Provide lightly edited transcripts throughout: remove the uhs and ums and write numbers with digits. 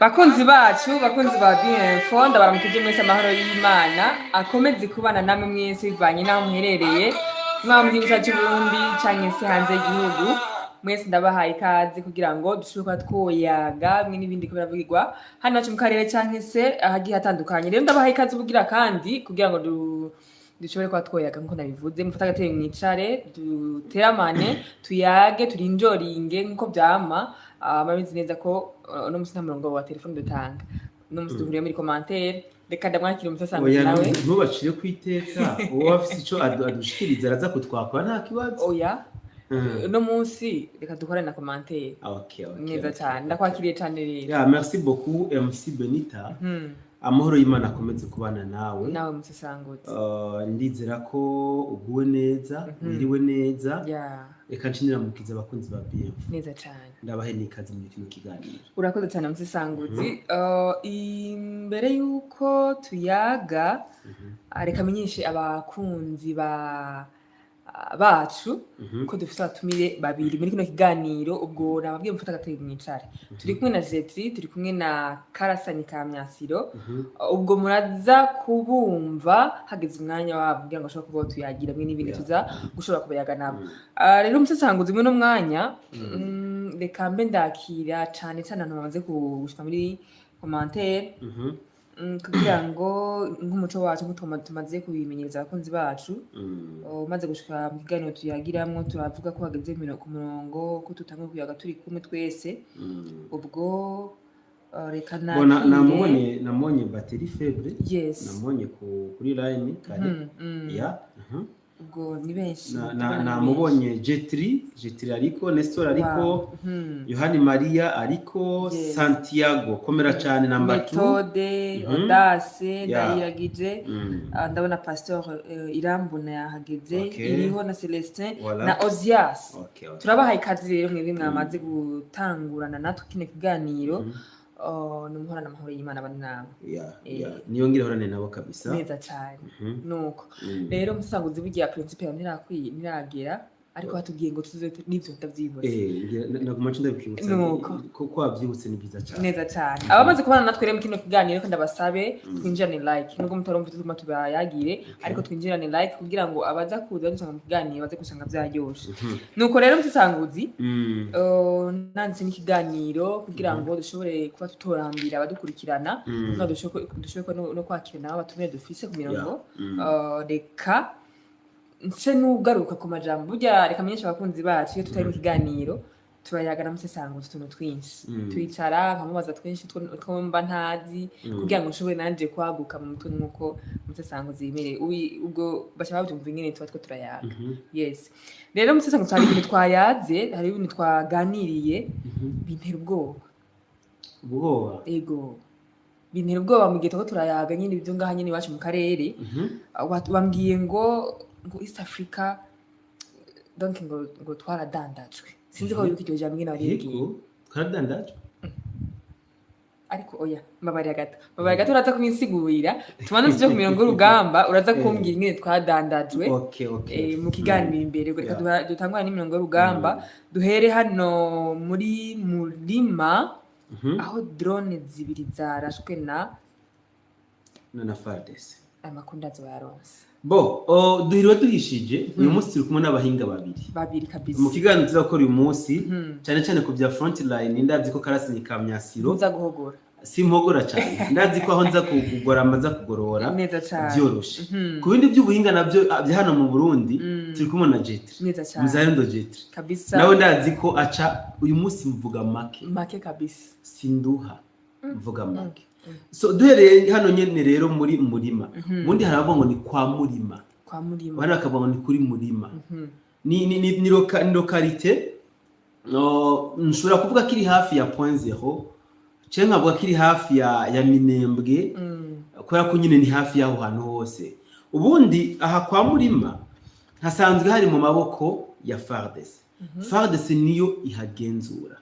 bakunzi bacu bakunzi ba BF ndabaramukije mwese amahoro y'Imana akomeze kubana namwe mwese bivanye naho muherereye mwamuri gusaca Burundi canke se hanze y'igihugu mwese ndabahaye ikaze kugira ngo dushobora twoyaga mwe n'ibindi ko biravugirwa hano mu karere canke se ahagiye hatandukanye rero ndabahaye ikaze kugira kandi kugira ngo dushobore kwa twoyaga nkuko nabivuze mufata agatebe mwicare duteramane tuyage turinjoringe nkuko vyama murabizi neza ko no musi nta murongo wa telefone dutanga no musi duhuriye muri commentaire reka ndamwakira umusasanguzi nawe ntubacire kwiteka uwo afise ico adushikiriza araza kutwakora nta kibazo oya no musi reka dukore na commentaire okay neza cyane ndakwakiriye cyane rero ya merci beaucoup MC Benita amahoro y'Imana akomeze kubana nawe musasanguzi ndizera ko uguwe neza wiriwe neza reka nshinira mukiza abakunzi ba BF neza cyane ndabahe nikaze muri kino kiganiro urakoze cyane musasanguzi imbere yuko tuyaga reka menyeshe abakunzi bacu ko dufite abatumire babiri muri kino kiganiro ubwo nababwiye mufata agatebe mwicare turi kumwe na Jetri turi kumwe na Karasani ka Myasiro ubwo muraza kubumva hageze umwanya wabo kugira ngo ashobora kuba tuyagira mwe n'ibindi tuza gushobora kubayaga nabo rero umusasanguzi mwe no mwanya reka mbe ndakira cyane cyane abantu bamaze gushika muri commentaire kugira ngo nk'umuco wacu tumaze kubimenyereza abakunzi bacu maze gushika mu kiganiro tuyagiramwo turavuga ko hageze ku murongo ko tutangwe kuyaga turi kumwe twese ubwo reka namubonye batterie faible namubonye kuri line kare ya ubwo ni benshi namubonye Jetri ariko Nestor ariko Yohani Maria ariko Santiago komera cyane namba 2 Methode Audace ndayiragije ndabona Pastor Irambona yahageze iriho na Celestin na Ozias turabahaye ikaze rero mwebwe mwamaze gutangurana natwe kine kiganiro numuhorana amahoro y'Imana bari nawe niyongere horane nabo kabisa neza cyane nuko rero musasanguzi bugiye principe ntiragera ariko hatubwiye ngo tuze n'ivyo ndavyibutse naguma ncinda bikibutse ko wavyibutse ni byiza cyane neza cyane abamaze kubana natwe rero mu kino kiganiro ko ndabasabe twinjirane like nubwo mutarumva tuzuma tubayagire ariko twinjirane like kugira ngo abaza kuza dusanga mu kiganiro baze gusanga byaryoshe nuko rero musasanguzi nanditse n'ikiganiro kugira ngo dushobore kuba tutorambira abadukurikirana kugira dushobore no kwakirana abatumire dufise ku mirongo reka nse nugaruka ku majambo burya reka menyesha abakunzi bacu iyo tutari mu kiganiro tubayagana musasanguzi utuntu twinshi twicara nkamubaza twinshi twumva ntazi kugira ngo nshobore nanje kwaguka mu mutwe nk'uko musasanguzi yimereye ubwo bashaka babyumva ingene tuba two turayaga yes rero musasanguzi hari ibintu twayaze hari ibintu twaganiriye bintera ubwoba ego bintera ubwoba mu gihe tuba turayaga nyine ibyo ngaha nyine iwacu mu karere bambwiye ngo East Africa donc ngo twaradandajwe sinzi ko biruka iryo jambo ngene barigiye twaradandajwe ariko oya mabari gato uraza kumisigurira tubana tuje ku mirongo y'urugamba uraza kumbwira ingene twadandajwe mu kiganiro imbere reka dutangwa n'imirongo y'urugamba duhere hano muri Murima aho drone zibiri zarashwe na FARDC amakundazo yaronse duhiriwe duhishije uyu munsi turi kumwe n'abahinga babiri kabisa mu kiganiro tuzakora uyu munsi cyane cyane ku bya front line ndazi ko Karasani ka Myasiro nza guhogora simpogora cyane ndazi ko aho nza kugora amaza kugorora neza cyane byoroshe ku bindi by'ubuhinga nabyo bya hano mu Burundi turi kumwe na Jetri neza cyane Muzayendo Jetri kabisa nawe ndazi ko aca uyu munsi mvuga make kabisa sinduha mvuga make so duhereye hano nyene rero muri Murima ubundi haravuga ngo ni kwa Murima bana akavuga ngo ni kuri Murima ni localité nshobora kuvuga kiri hafi ya point 0 cyo nkavuga kiri hafi ya Minembwe kubera ko nyine ni hafi yaho hantu hose ubundi aha kwa Murima hasanzwe hari mu maboko ya FARDC niyo ihagenzura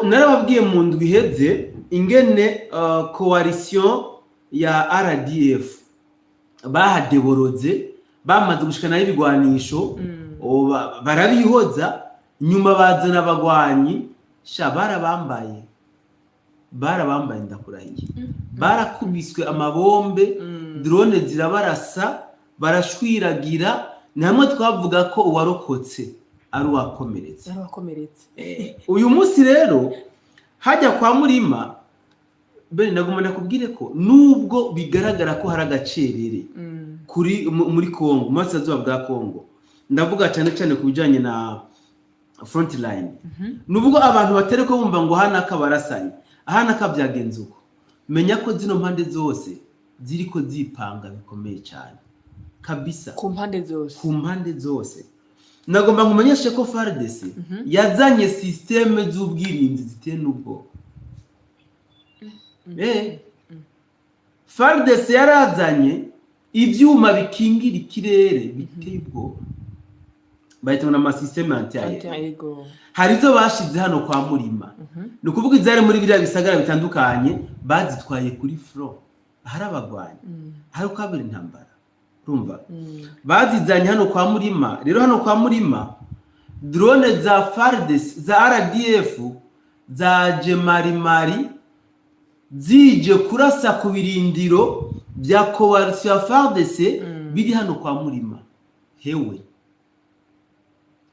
narababwiye mu ndwi iheze ingene coalition ya RDF bahadeboroze bamaze gushikana y'ibigwanisho barabihoza nyuma bazana abagwanyi shabara bambaye barabambaye ndakurahiye barakubiswe amabombe drone zirabarasa barashwiragira namwe twavuga ko uwarokotse ari wakomeretse uyu munsi rero hajya kwa Murima bene nagomba kubwire ko nubwo bigaragara ko hari agacerere kuri muri Kongo masazuba bwa Kongo ndavuga cyane cyane kubijanye na front line nubwo abantu batereko bumva ngo hana kabarasanye ahana kabyagenze uko menya ko zino mpande zose ziriko zipanga bikomeye cyane kabisa ku mpande zose nagomba kumenyesha ko FARDC yazanye systeme z'ubwirinzi ziteye n'ubwo FARDC yarazanye ibyuma bikingira ikirere biteye ubwoba bahita na systeme anti-aero hari zo bashize hano kwa Murima no kuvuga izare muri biriya bisagara bitandukanye bazitwaye kuri front hari abagwanya hari ukabera intambara urumva bazizanye hano kwa Murima rero hano kwa Murima drone za FARDC za RDF za Marimari zije kurasa ku birindiro bya coalition FARDC biri hano kwa Murima hewe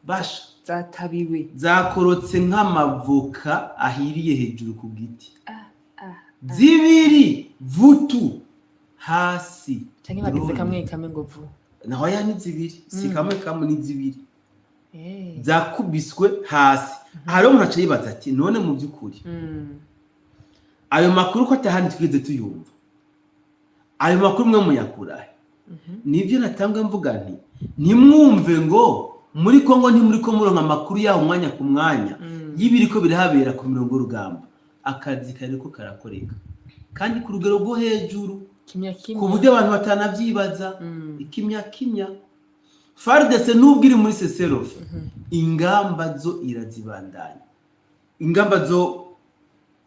basha zatabiwe zakorotse nk'amavoka ahiriye hejuru ku giti zibiri vutu hasi cyane bagize kamwe ngo vu naho yani zibiri si kamwe ni zibiri zakubiswe hasi hariho umuntu aca yibaza ati none mu by'ukuri ayo makuru ko atahandi twigeze tuyumva ayo makuru mwe muyakurahe nibyo natangwe mvuga nti ntimwumve ngo muri Kongo ntimuri ko muronka amakuru yaho umwanya ku mwanya y'ibiri ko birahabera ku mirongo rugamba akazi kariko karakoreka kandi ku rugero rwo hejuru ku buryo abantu batanavyibaza ikimya FARDC nubwo iri muri Seserofe ingamba zo irazibandanya ingamba zo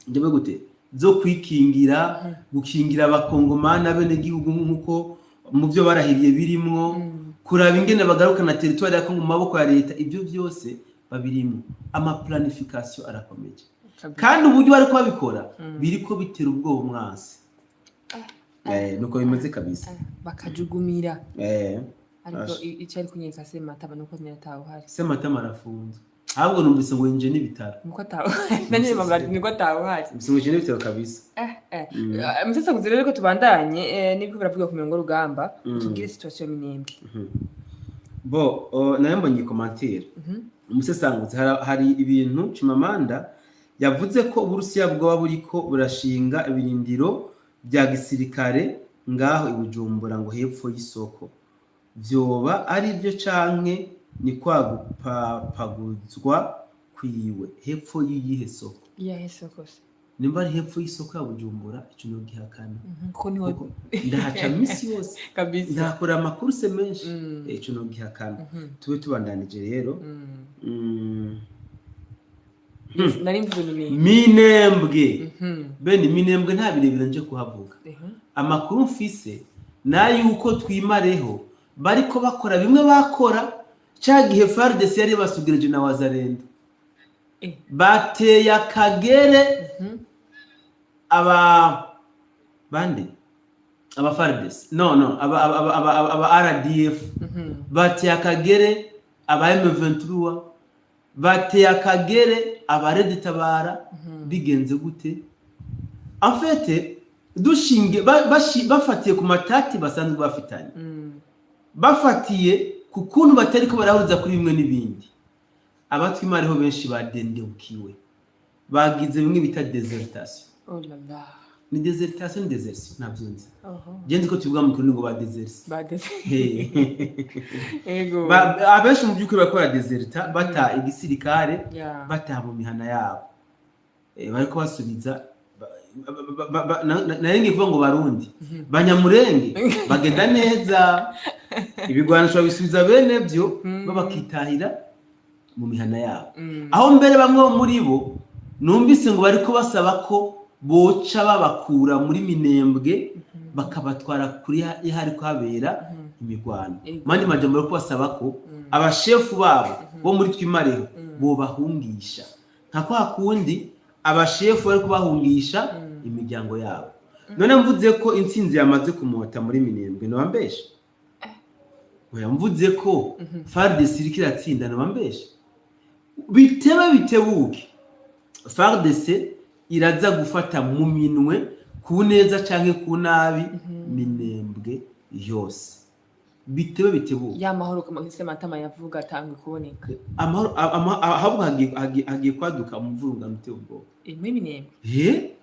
ndebe gute zo kwikingira gukingira abakongomana bene gihugu nkuko mu byo barahiriye birimwo kuraba ingene bagaruka na territoire ya Kongo mu maboko ya leta ibyo byose babirimo ama planification arakomeje kandi uburyo bari kwabikora biriko bitera ubwoba umwasi nuko bimeze kabisa bakajugumira ariko icari kunyeka Sematama nuko nyataho hari Sematama arafunze ahubwo numvise ngo inje n'ibitaro nuko ataho nanye mabari niko ataho hari numvise ngo inje n'ibitaro kabisa mutse kuzire ko tubandanye nibiko biravuga ku mirongo rugamba tubwire situation Minembwe bo nayo mbonye commentaire umusesangutse hari ibintu Chimamanda yavuze ko Uburusiya bwo buriko burashinga ibirindiro bya gisirikare ngaho ibujumbura ngo hepfo y'isoko vyoba ari byo canke ni kwagupaguzwa kwiwe hepfo y'iyihe soko soko nimba ari hepfo y'isoko ya Bujumbura ico no gihakana ko ni wo ndahaca misi yose kabisa ndakora amakuru se menshi ico no gihakana tube tubandanije rero nari mvuze Minembwe bene Minembwe nta birebire nje kuhavuga amakuru mfise nayuko twimareho bariko bakora bimwe bakora cyagihe FARDC yari basugirije na Wazalendo bateye akagere aba bande aba FARDC aba RDF bateye akagere aba M23 bateye akagere aba Red Tabara bigenze gute en fait dushinge bafatiye ku matati basanzwe bafitanye bafatiye ku kuntu batari ko barahuza kuri bimwe n'ibindi abatwimareho benshi badendeukiwe bagize bimwe bita desertation ni desertation ni desertion nabyunze genze ko tuvuga mu kirundi ngo ba desertion ego abenshi mu byukuri bakora deserta bata igisirikare bata mu mihana yabo bariko basubiza narenge kuvuga ngo barundi banyamurenge bagenda neza ibigwanisho bisubiza bene byo babakitahira mu mihana yabo aho mbere bamwe muri bo numvise ngo bariko basaba ko boca babakura muri Minembwe bakabatwara kuri ihari kwabera imigwano mandi majambo yo basaba ko abashefu babo bo muri twimareho bo bahungisha nka kwa kundi abashefu bari kubahungisha imiryango yabo. None mvuze ko intsinzi yamaze kumota muri Minembwe no bambeshe. Oya mvuze ko FARDC iri kiratsinda no bambeshe. Bitebuke. FARDC iraza gufata mu minwe ku neza canke ku nabi Minembwe yose. Bitebuke. Ya mahoro kamahise matama yavuga tangwe kuboneka. Amahoro ahabwo hagiye kwaduka umuvurungano utebwo. Muri Minembwe.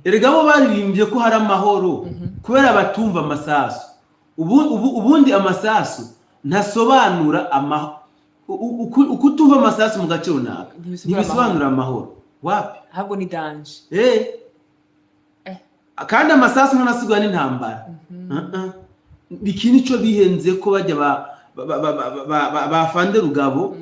Erega bo baririmbye ko hari amahoro kubera batumva amasasu. Ubundi amasasu ntasobanura ukutumva amasasu mu gace runaka. Ntibisobanura amahoro. Wapi? Ahubwo ni danje. Kandi amasasu nanasigwa n'intambara. Bikini cyo bihenze ko bajya bafande Rugabo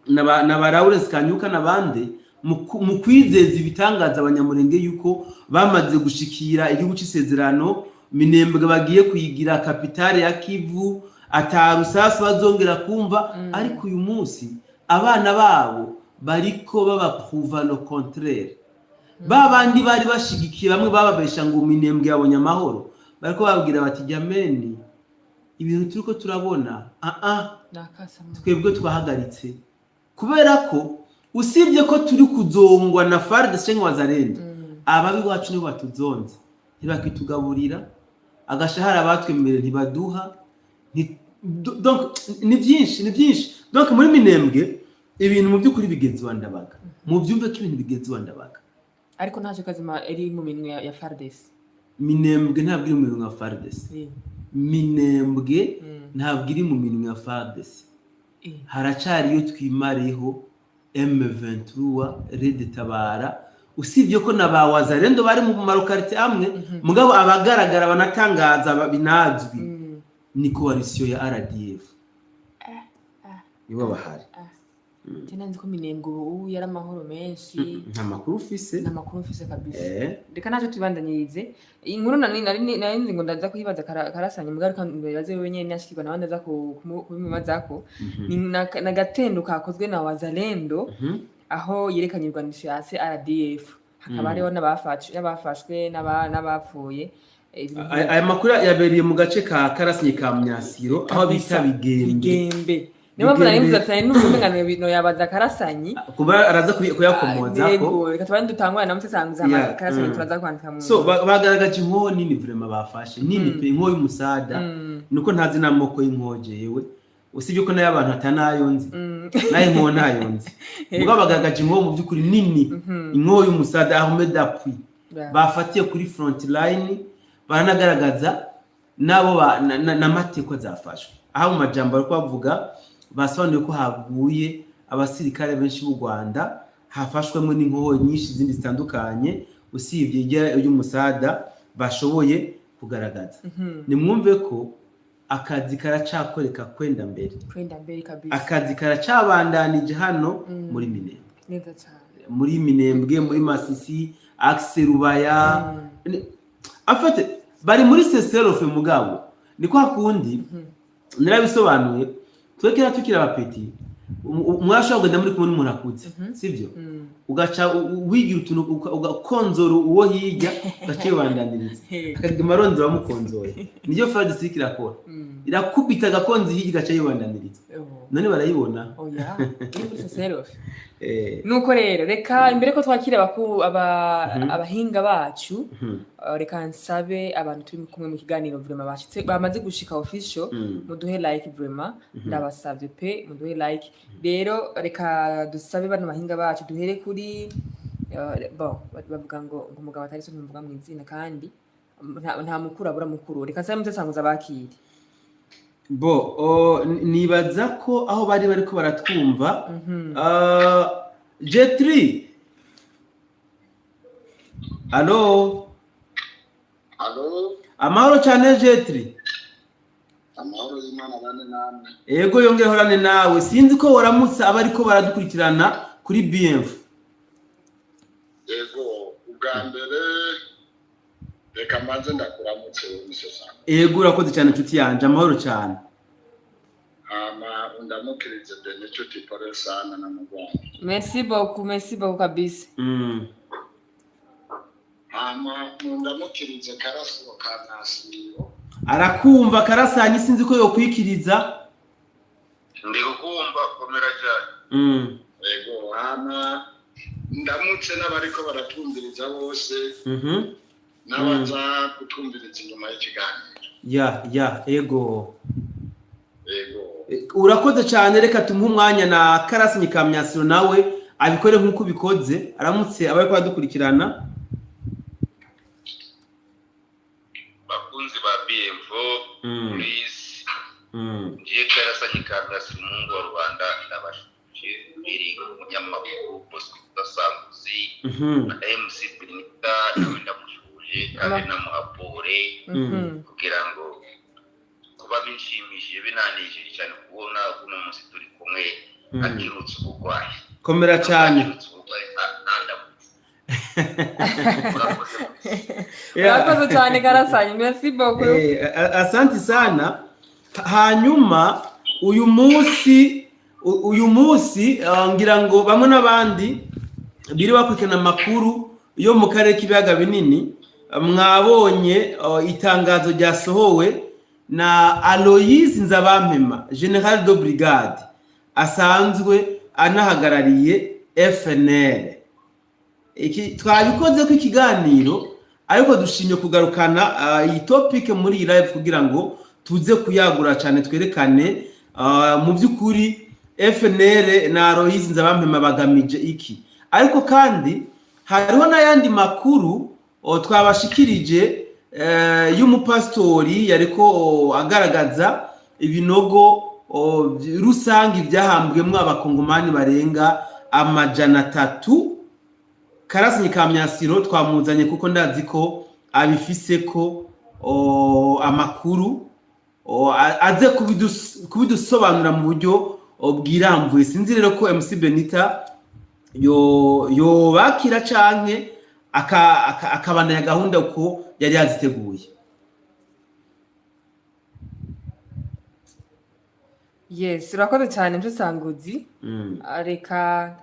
na Lawrence Kanyuka nabande mu kwizeza ibitangaza abanyamurenge yuko bamaze gushikira igihugu cy'isezerano. Minembwe bagiye kuyigira kapitale ya Kivu, atarusasa bazongera kumva. Ariko uyu munsi abana babo bariko babapruva le contraire. Babandi bari bashigikiye bamwe bababesha ngo Minembwe yabonye amahoro, bariko babwira bati jameni ibintu turiko turabona twebwe twahagaritse, kubera ko usibye ko turi kuzongwa na FARDC cyangwa Wazalendo, ababi wacu nibo batuzonze, ntibakitugaburira agashahara batwemerera ntibaduha. Donc ni byinshi. Donc muri Minembwe ibintu mu byukuri bigenzwa ndabaga, mu byumve ko ibintu bigenzwa ndabaga, ariko ntacyo kazima eri mu minwe ya FARDC. Minembwe ntabwo iri mu minwe ya FARDC. Minembwe ntabwo iri mu minwe ya FARDC. Haracariyo twimareho M23 Red Tabara, usibye ko na Wazalendo bari mu marokarite amwe, mugabo abagaragara banatangaza binazwi ni coalition ya RDF. Nibo bahari. Tena nzi ko Minembwe ubu yari amahoro menshi. Nta makuru ufise kabisa. Reka naje tubandanyirize inkuru nari ngo ndaza kuyibaza karasanye mugari kandi baze wewe nyene yashikirwa nabandi za kubimazako. Ni nagatendo kakozwe na Wazalendo aho yerekanye irwanisho ya RDF. Hakaba hariho n'abafashwe n'abapfuye. Aya makuru yabereye mu gace ka Karasanye ka Myasiro aho bita Bigembe. Niba mbona nimvuga cyane n'umungano y'ibintu yabaza Karasanyi kuba araza kuyakomoza ko reka twandi dutangwa na mutsanguza Karasanyi turaza kwandika mu so bagaragaje inko nini vraiment bafashe nini pe inko y'umusada nuko ntazi namoko y'inkoje yewe usibye ko nayo abantu atanayo nzi nayo inko nayo nzi ubwo bagaragaje inko mu byukuri nini inko y'umusada Ahmed Apui bafatiye kuri front line baranagaragaza nabo n'amateko zafashwe aho mu majambo ariko bavuga basobanuye ko haguye abasirikare benshi b'u Rwanda hafashwemo n'inkoho nyinshi zindi zitandukanye usibye y'umusada bashoboye kugaragaza. Nimwumve ko akazi karacakoreka kwenda mbere kabisa, akazi karacabandanije hano muri Minembwe neza cyane, muri Minembwe, muri Masisi, Axe Rubaya afate bari muri Seserofe mugabo niko hakundi narabisobanuye twekera tukira abapeti mwashobora kugenda muri kumwe n'umuntu akutse sivyo ugaca wigira utuntu ugakonzora uwo hirya gace bandaniriza akagima rondora mukonzoye niyo FARDC irakora irakubita gakonzi hirya gace bandaniriza none barayibona oya iri Seserofe nuko rero reka imbere ko twakira abahinga bacu reka nsabe abantu turi kumwe mu kiganiro vraiment bashitse bamaze gushika official muduhe like vraiment ndabasavye pe muduhe like rero reka dusabe bano bahinga bacu duhere kuri bavuga ngo umugabo atari so mvuga mu izina kandi nta mukuru abura mukuru reka nsabe mutsanguza bakiri nibaza ko aho bari ko baratwumva J3 Allo amahoro cyane J3 amahoro y'Imana bane namwe yego yongere horane nawe sinzi ko waramutse abariko baradukurikirana kuri BF yego ubwa mbere reka manze ndakuramutse w'imisosa yego urakoze cyane inshuti yanje amahoro cyane ndamukirize Benedict pole sana na muganga. Merci beaucoup kabisa. Ndamukirize Karasi wa Kanasiro. Arakumva Karasanyi sinzi ko yokwikiriza. Ndi kukumva komera cyane. Yego ndamutse n'abariko baratumviriza bose. N'abaza kutumviriza inyuma y'ikiganiro. Ego. Urakoze cyane, reka tumuhe umwanya na Karasanyi ka Myasiro nawe abikore nk'uko bikoze, aramutse abaye kwa dukurikirana. Bakunzi ba BMO please. Ngiye Karasanyi ka Myasiro mu wa Rwanda ndabashije biri umunyamakuru Bosco Gasanguzi na MC Benita ndamushuje kandi namuhapore kugira ngo kuba bishimishije binanishije cyane kubona kuno munsi turi kumwe akirutse ubugwayi. Komera cyane. Urakoze cyane Karasanyi, merci beaucoup. Asante sana. Hanyuma uyu munsi ngira ngo bamwe n'abandi biri bakurikirana amakuru yo mu karere k'ibiyaga binini mwabonye itangazo ryasohowe na Aloys Nzabampema, General de Brigade asanzwe anahagarariye FNL. Iki twabikoze ko ikiganiro ariko dushimye kugarukana iyi topic muri iyi live kugira ngo tuze kuyagura cyane twerekane mu by'ukuri FNL na Aloys Nzabampema bagamije iki. Ariko kandi hariho n'ayandi makuru twabashikirije y'umupastori yariko agaragaza ibinogo rusangi byahambwemo abakongomani barenga 300. Karasanyi ka Myasiro twamuzanye kuko ndazi ko abifise ko amakuru aze kubidusobanura mu buryo bwiramvuye. Sinzi rero ko MC Benita yo bakira canke akabandanya gahunda uko yari yaziteguye. Yes, urakoze cyane Mvusanguzi. Reka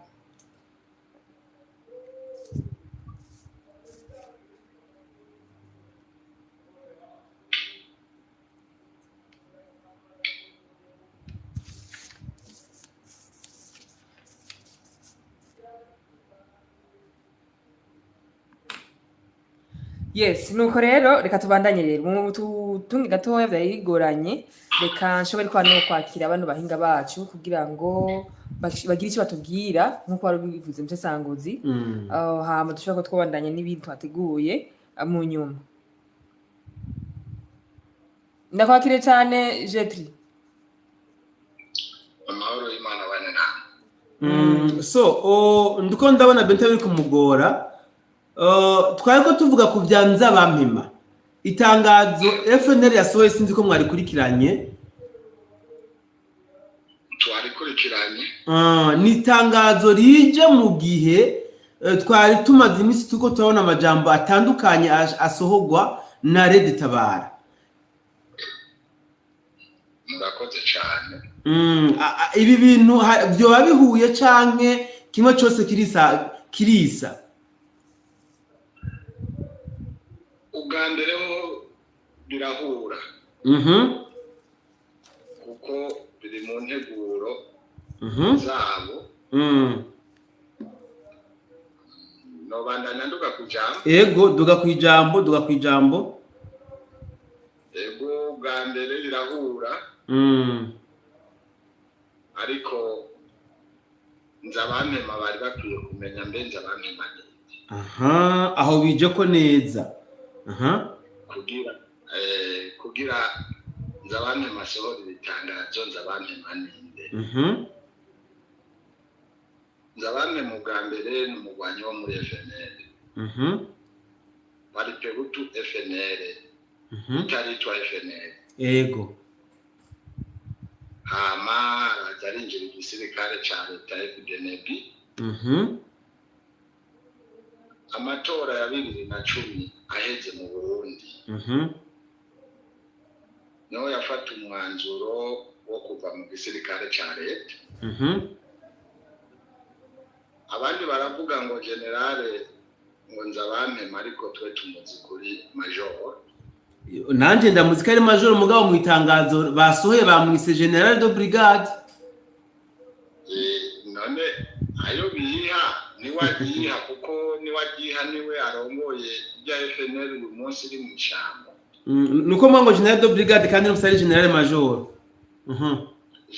Yes, nuko rero reka tubandanye rero mu tutungi gatoya byayigoranye, reka nshobora kwa no kwakira abantu bahinga bacu kugira ngo bagire icyo batubwira nkuko wari bivuze Mvusanguzi. Hama dushobora ko twabandanye n'ibintu twateguye mu nyuma. Ndakwakire cyane Jetri. Amahoro y'Imana bane na. So ndiko ndabona Benita biri kumugora. Twariko tuvuga ku bya Nzabampema. Itangazo FNL yasohoye sinzi ko mwari kurikiranye. Ni itangazo rije mu gihe twari tumaze iminsi tuko turabona amajambo atandukanye asohogwa na Red Tabara. Ndakoze cyane. Ibi bintu byo babihuye canke kimwe cyose kirisa. Ugandere ho birahura. Kuko biri mu nteguro zabo. No bandana nduga kujambo. Ego duga kwijambo. Ego ugandere birahura. Ariko Nzabampema bari bakwiye kumenya mbe Nzabampema. Aho bije ko neza. Kugira Nzabampema sohora ibitangazo Nzabampema ninde. Nzabampema bwa mbere n'umugwanyi wo muri FNL. Bari pebutu FNL. Itaritwa FNL. Ego. Hama azarinjira igisirikare ca leta FDNB. Amatora ya 2010 aheze mu Burundi. niho yafata umwanzuro wo kuva mu gisirikare cya leta. Abandi baravuga ngo generale ngo nzabampema ariko twe tumuzi kuri major. Nanje ndamuzi kari major mugabo mu itangazo basohoye bamwise general de brigade. None ayo biha niwagiha kuko niwagiha niwe arongoye bya FNL uyu munsi iri mu ishyamba. Nuko mwango general de brigade kandi n'umusari general major.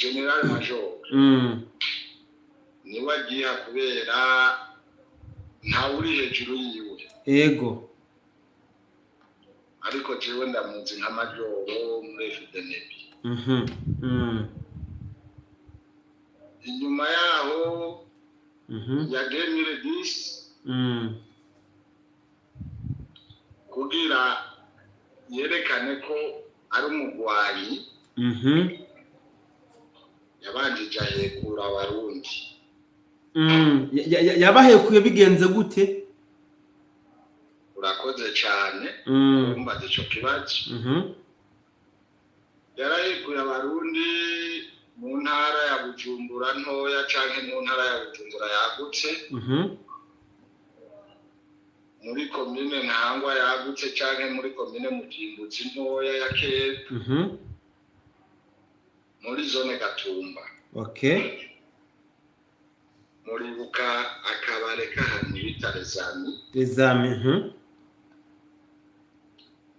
General major. Niwagiha kubera nta uri hejuru yiwe. Ego. Ariko jewe ndamuzi nka major muri FDNB. Inyuma yaho ya 2010 kugira yerekane ko ari umugwanyi yabanjije ahekura abarundi. Yabahekuye bigenze gute? Urakoze cyane umbaze cyo kibazo. Yarahekuye abarundi mu ntara ya Bujumbura ntoya canke mu ntara ya Bujumbura yagutse, muri komine Ntangwa yagutse canke muri komine Mutimbuzi ntoya ya Kera, muri zone Gatumba. Okay. Muri buka akabare kahanu bita Rezami.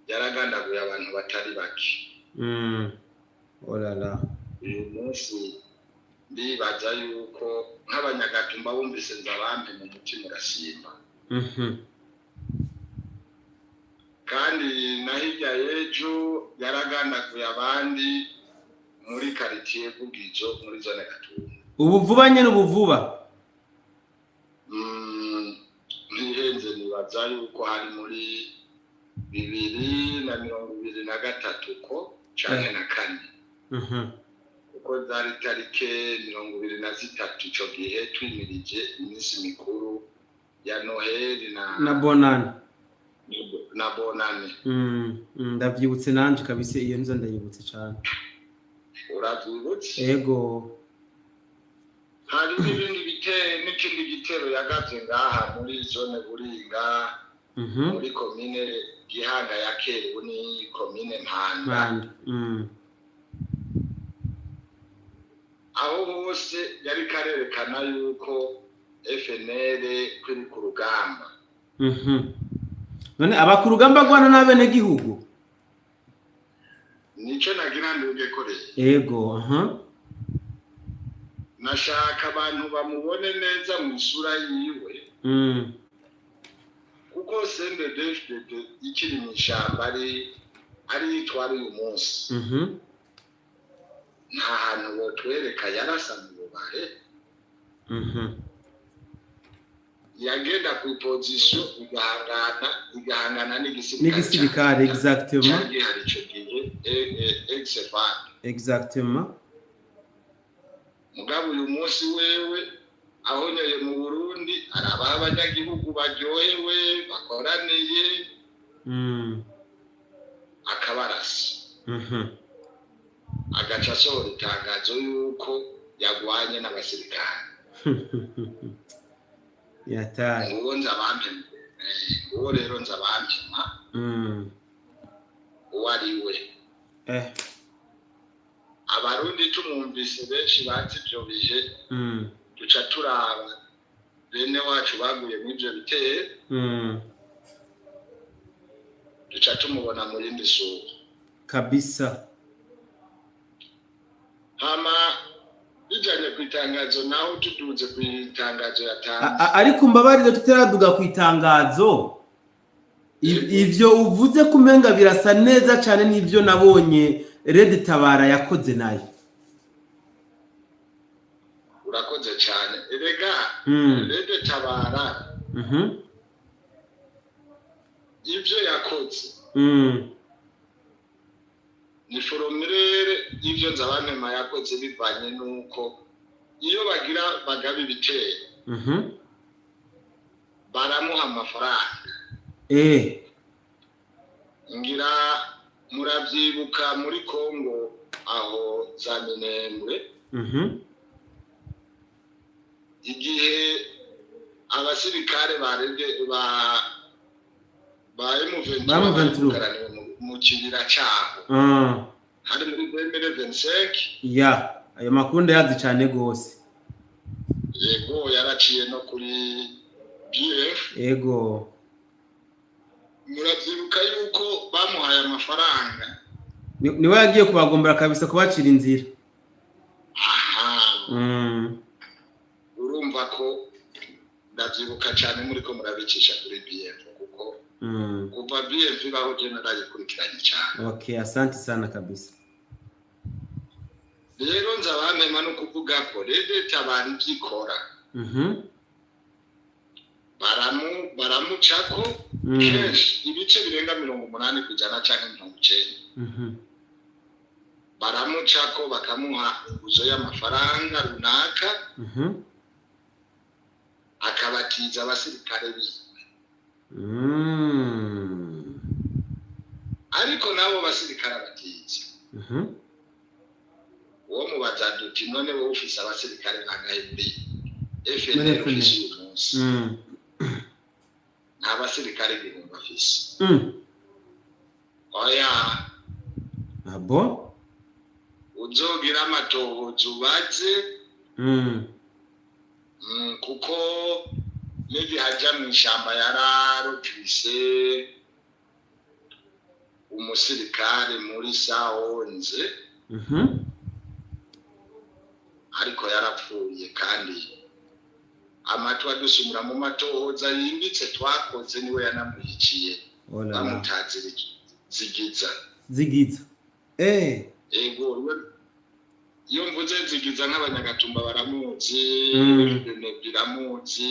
Yaragandaguye abantu batari bake. Olala. Uyu munsi ndibaza yuko nk'abanyagatumba bumvise nzabampe mu mutima urasimba. Kandi na hirya y'ejo yaragandaguye abandi muri quartier Bugizo muri zone Gatumba. Ubu vuba nyene ubuvuba. Ntihenze nibaza yuko hari muri 2023 ko canke na kane. Uko zari tarike 23 ico gihe twimirije iminsi mikuru ya Noheli na Bonane. Na Bonane. Ndavyibutse nanje kabise iyo nzo ndayibutse cyane. Uravyibutse? Ego. Hari n'ikindi gitero yagaze ngaha muri zone Buringa, muri komine Gihanga ya Kera ni komine Mpanda. Aho hose yari karerekana yuko FNL kuri ku rugamba. None aba ku rugamba gwana n'abene gihugu. Nico nagira nduge kore. Ego, Nashaka abantu bamubone neza mu isura yiwe. Kuko CNDD-FDD ikiri mu ishyamba ari yitwara uyu munsi. Nta hantu botwereka yarasa mu bubare. Yagenda ku position igahangana n'igisirikare exactement. Exactement. Mugabo uyu munsi wewe aho nyeye mu Burundi araba abanyagihugu baryohewe bakoraniye akabarasi. Agaca asohora itangazo yuko yagwanye n'abasirikare. Yataye. Uwo rero nzabampima. Uwariwe. Abarundi tumumvise benshi bati byo bihe. Duca turaba bene wacu baguye mu ivyo biteye. Duca tumubona mu yindi sura. Kabisa. Hama bijanye kwitangazo naho tuduze kwitangazo yatanze. Ariko mbabarire tuteraduga kwitangazo. Ivyo uvuze kumenga birasa neza cyane n'ivyo nabonye Red Tabara yakoze nayo. Urakoze cyane. Erega Red Tabara. Ivyo yakoze. Ni foromere ivyo nzabampema yakoze bivanye nuko iyo bagira bagabi biteye. Baramuha amafaranga. Ngira Muravyibuka muri Kongo aho za Minembwe igihe abasirikare barege ba M23 mu kibira cyaho hari muri 2025 ya ayo makuru yazi cyane gose. Yego yaraciye no kuri BF. Yego muravyibuka yuko bamuhaye amafaranga niwe yagiye kubagombera kabisa kubacira inzira. Aha urumva ko ndavyibuka cyane muri ko murabicisha kuri BF kuko kuva BF baho generali kurikiranye cyane. Okay, asante sana kabisa. Rero nzabamema no kuvuga ko leta bari byikora baramucako kenshi ibice birenga 80 kujana cyane 90 baramucako bakamuha inguzo y'amafaranga runaka akabatiza abasirikare ariko nabo basirikare batiza uwo mubaza duti none wowe ufise abasirikare bangahe FNL ufise umunsi n'abasirikare b'ibintu bafise oya abo uzogira amatohoza ubaze kuko nigi haja mu ishamba yararokise umusirikare muri saonze ariko yarapfuye kandi amatwa dusumura mu matohoza yimbitse twakoze niwe yanamwiciye bamutazira zigiza ego iyo mvuze zigiza nk'abanyagatumba baramuzi biramuzi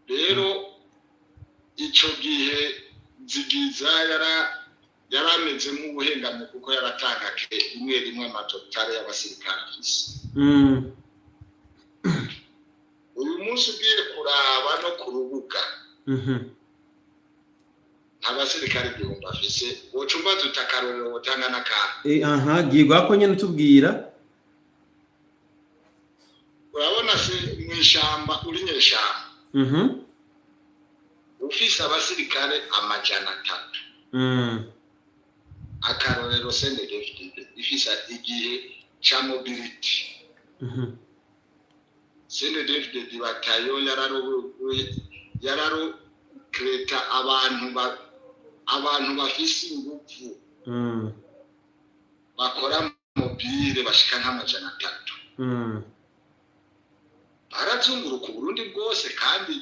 rero ico gihe zigiza yarameze nk'ubuhengamye kuko yaratanga rimwe amatotare y'abasirikare afise uyu munsi ugiye kuraba no kurubuga abasirikare igihumbi afise wocumba tutakarorero botanga n'aka gigwa ko nyene tubwira urabona se mwishamba uri nyeshamba ufise abasirikare 300 akarorero sende David ifisa igihe cha mobility sende David batayo yararo kreta abantu bafise ingufu bakora mobile bashika nk'amajana 3 barazunguruka Burundi bwose kandi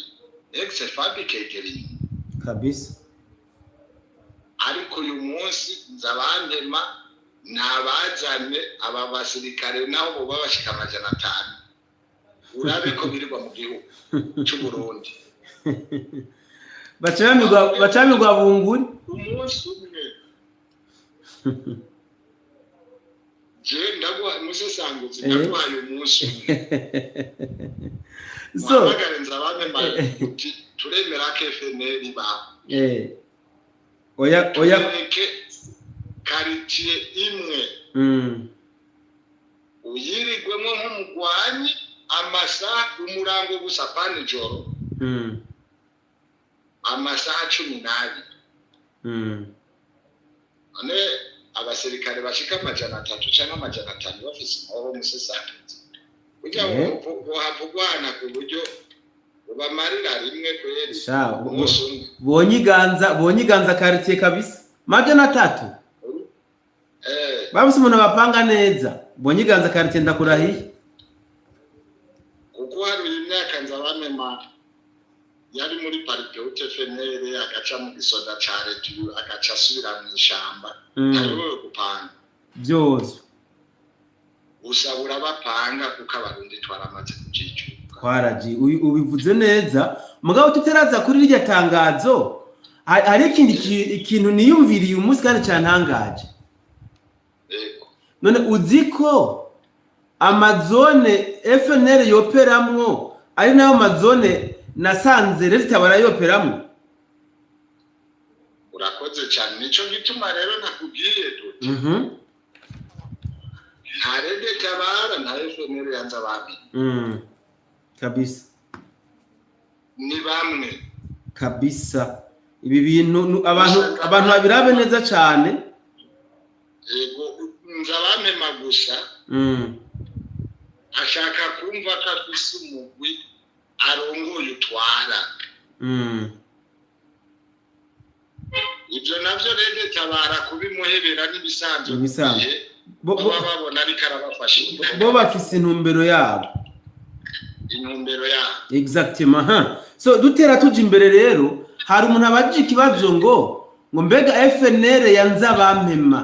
ex-fabricateri kabisa ariko uyu munsi nzabantema nabazane aba basirikare naho bo bashika amajana 5 urabe ko birirwa mu gihugu cy'u Burundi bacamirwa bunguri umunsi umwe je ndagwa musesangutse ndagwaye umunsi so bagarenza abantema turemera ko FNL ba oya karitiye imwe uyirigwemo nk'umugwanyi amasaha umurango gusa pane joro amasaha 12 ane abasirikare bashika amajana 3 cyangwa amajana 5 bafise aho musesangutse kugira ngo havugwana ku buryo ubamarira rimwe kweri bonyiganza karitiye kabisa majana 3 babuse umuntu bapanga neza bonyiganza karitiye ndakurahiye kuko hari imyaka nzabamema yari muri parike UTFNL agaca mu gisoda ca retu agaca asubira mu ishamba ariwe gupanga byose usabura bapanga kuko abarundi twaramaze kujicu kwaraji ubivuze neza mugabo tuteraza kuri irya tangazo hari ikintu niyumviriye umunsi kandi cyantangaje none uziko amazone FNL yoperamwo ari nayo mazone nasanze leta barayoperamwo urakoze cyane nico gituma rero nakubwiye duti nta rede tabara nta FNL yanza babi kabisa ni bamwe kabisa ibi bintu abantu babirabe neza cyane yego nzabamema gusa ashaka kumva ko afise umugwi arongoye utwara ibyo navyo rede tabara kubimuhebera n'ibisanzwe babona ariko arabafasha bo bafise intumbero yabo exactement so dutera tuje imbere rero hari umuntu abaje ikibazo ngo mbega FNL yanza bampema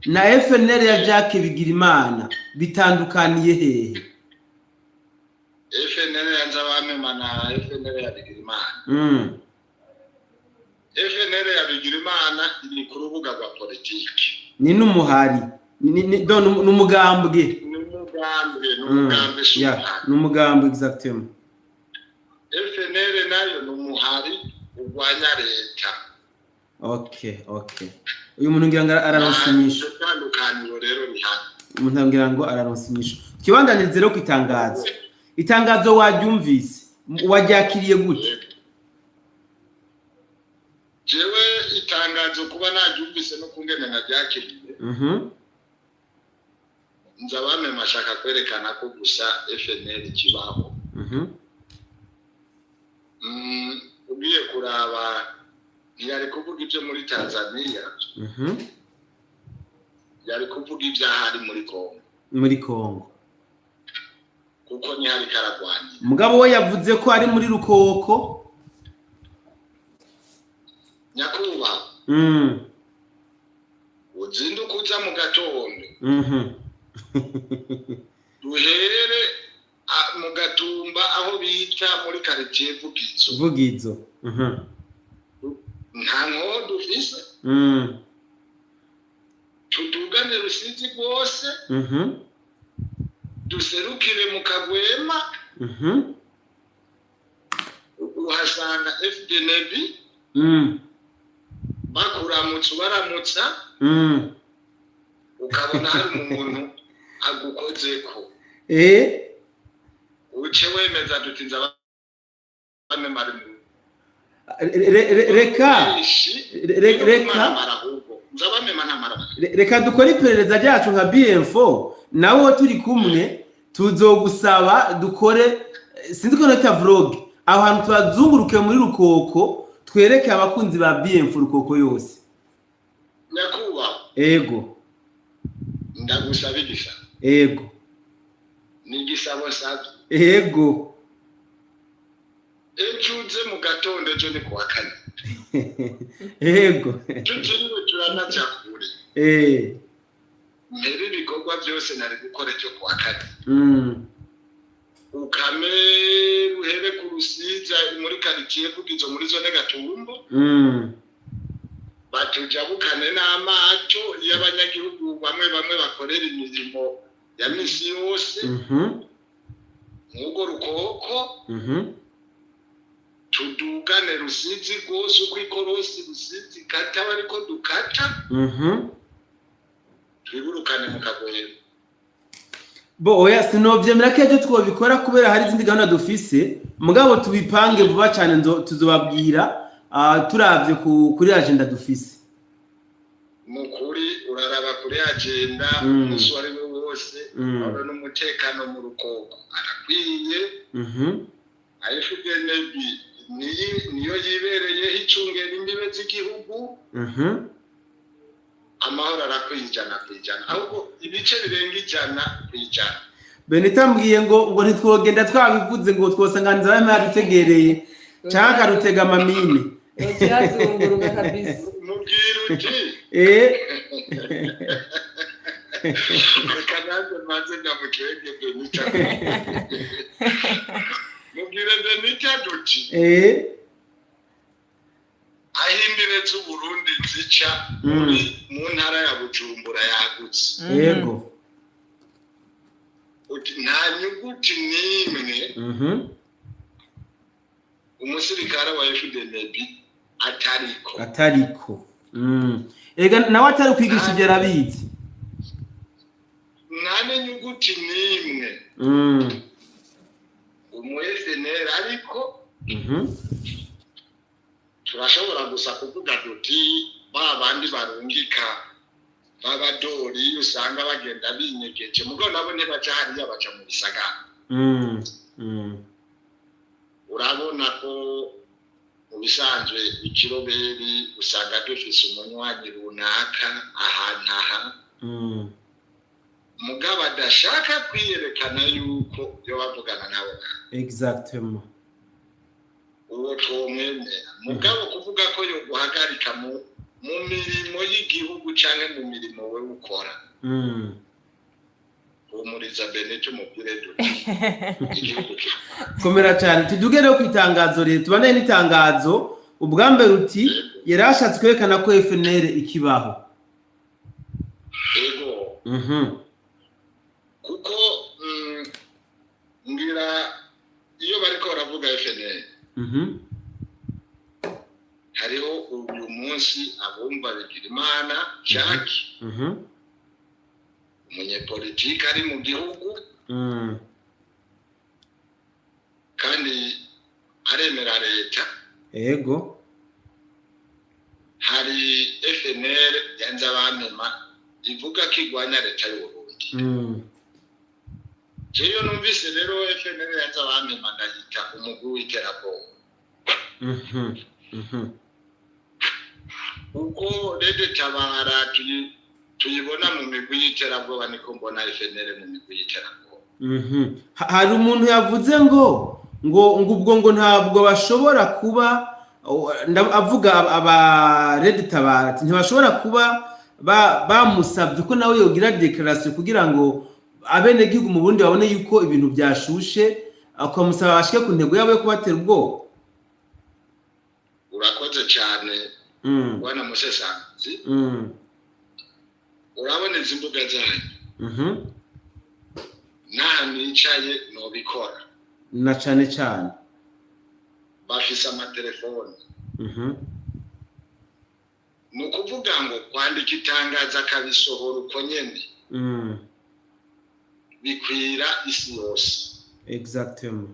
na FNL ya Jacques Bigirimana bitandukaniye hehe FNL yanza bampema na FNL ya Bigirimana FNL ya Bigirimana ni ku rubuga rwa politiki ni n'umuhari n'umugambwe n'umugambwe exactement FNL nayo n'umuhari urwanya leta okay uyu muntu ngira ngo araronsinyisha tandukaniro rero bihana umuntu ngira ngo araronsinyisha kibandanirize rero itangazo waryumvise waryakiriye gute jewe itangazo kuba naryumvise no kungene naryakiriye nzabame mashaka kwerekana ko gusa FNL kibaho ugiye kuraba yari kuvuga ibyo muri Tanzania yari kuvuga ibyahari muri Kongo kuko ni hari karagwanya mugabo we yavuze ko ari muri Rukoko nyakuba uzinduka uza mu gatondo duhere mu Gatumba aho bita muri quartier Vugizo nta nko dufise tudugane Rusizi rwose duserukire mu Kagwema uhasanga FDNB bakuramutsa baramutsa ukabona hari umuntu agukozeko uce wemeza dutinza bame mari reka dukora iperereza ryacu nka BM4 nawe turi kumwe tuzogusaba dukore sinzi ko nota vlog aho hantu twazunguruke muri Rukoko twereke abakunzi ba BM4 Rukoko yose nyakuba ego ndagusabigisha ego ni gisabo sabi ego ejuze mu gatondo cyo ni kwa kane ego tujinwe turana cyakure mbere bikorwa byose nari gukora cyo kwa kane ukame uhere ku Rusizi muri quartier Vugizo muri zone Gatumba batujabukane n'amato y'abanyagihugu bamwe bakorera imirimo ya misi yose mugo Rukoko tudugane Rusizi rwose uko ikorosi Rusizi kata bariko dukata twibirukane mu Kagwema bo oya sinovyemera ko ejo twobikora kubera hari izindi gahunda dufise mugabo tubipange vuba cyane tuzobabwira turavye kuri agenda dufise mukuri uraraba kuri agenda umuswari wose aba n'umutekano mu Rukoko arakwiye FDNB niyo yibereye hicungera imbibe z'igihugu amahoro arakwijana ahubwo ibice birenga ijana kwijana Benita mbwiye ngo ntitwogenda twabivuze ngo twosanganiza bamwe badutegereye cyangwa rutega amamine yazunguruka kabisa mubwira uti kanaze maze ndamukege Benita mubwira Benita duti ahimbire z'Uburundi zica mu ntara ya Bujumbura yagutse yego nta nyuguti n'imwe umusirikare wa FDNB atariko ega nawe atari kwigisha ibyo arabizi nta n'inyuguti n'imwe umu FNL ariko turashobora gusa kuvuga duti babandi barungika babadori usanga bagenda binyegeje mugabo nabo ntibaca hariya baca mu bisagara urabona ko mu bisanzwe ikiroberi usanga dufise umunywanyi runaka ahantu aha mugabo adashaka kwiyerekana yuko yo bavugana nabo exactement uwo twomwemera mugabo kuvuga ko yo guhagarika mu mirimo y'igihugu canke mu mirimo we ukora umuriza Benito mubwire duti igihugu komera cyane tuduge rero kwitangazo rero tubane n'itangazo ubwambere uti yarashatse kwerekana ko FNL ikibaho ego kuko ngira iyo bariko baravuga FNL hariho uyu munsi abumva bigira imana Jacques umunyepolitike ari mu gihugu kandi aremera leta ego hari FNL yanze abamema ivuga ko igwanya leta y'u Burundi jeyo numvise rero FNL yanze abamema ndayita umugwi w'iterabwoba uko Rede Tabara tuyibona mu migwi y'iterabwoba niko mbona FNL mu migwi y'iterabwoba hari umuntu yavuze ngo ubwo ngo ntabwo bashobora kuba avuga aba Rede Tabara ntibashobora kuba bamusabye ko nawe yogira declaration kugira ngo abene gihugu mu Burundi babone yuko ibintu byashushe akamusaba bashike ku ntego yabo yo kubatera ubwoba urakoze cyane bwana Musesanzi urabona izi mbuga zanyu nta nicaye nobikora na cyane bafise amatelefone nukuvuga ngo kwandika itangaza kabisohora uko nyene bikwira isi yose exactement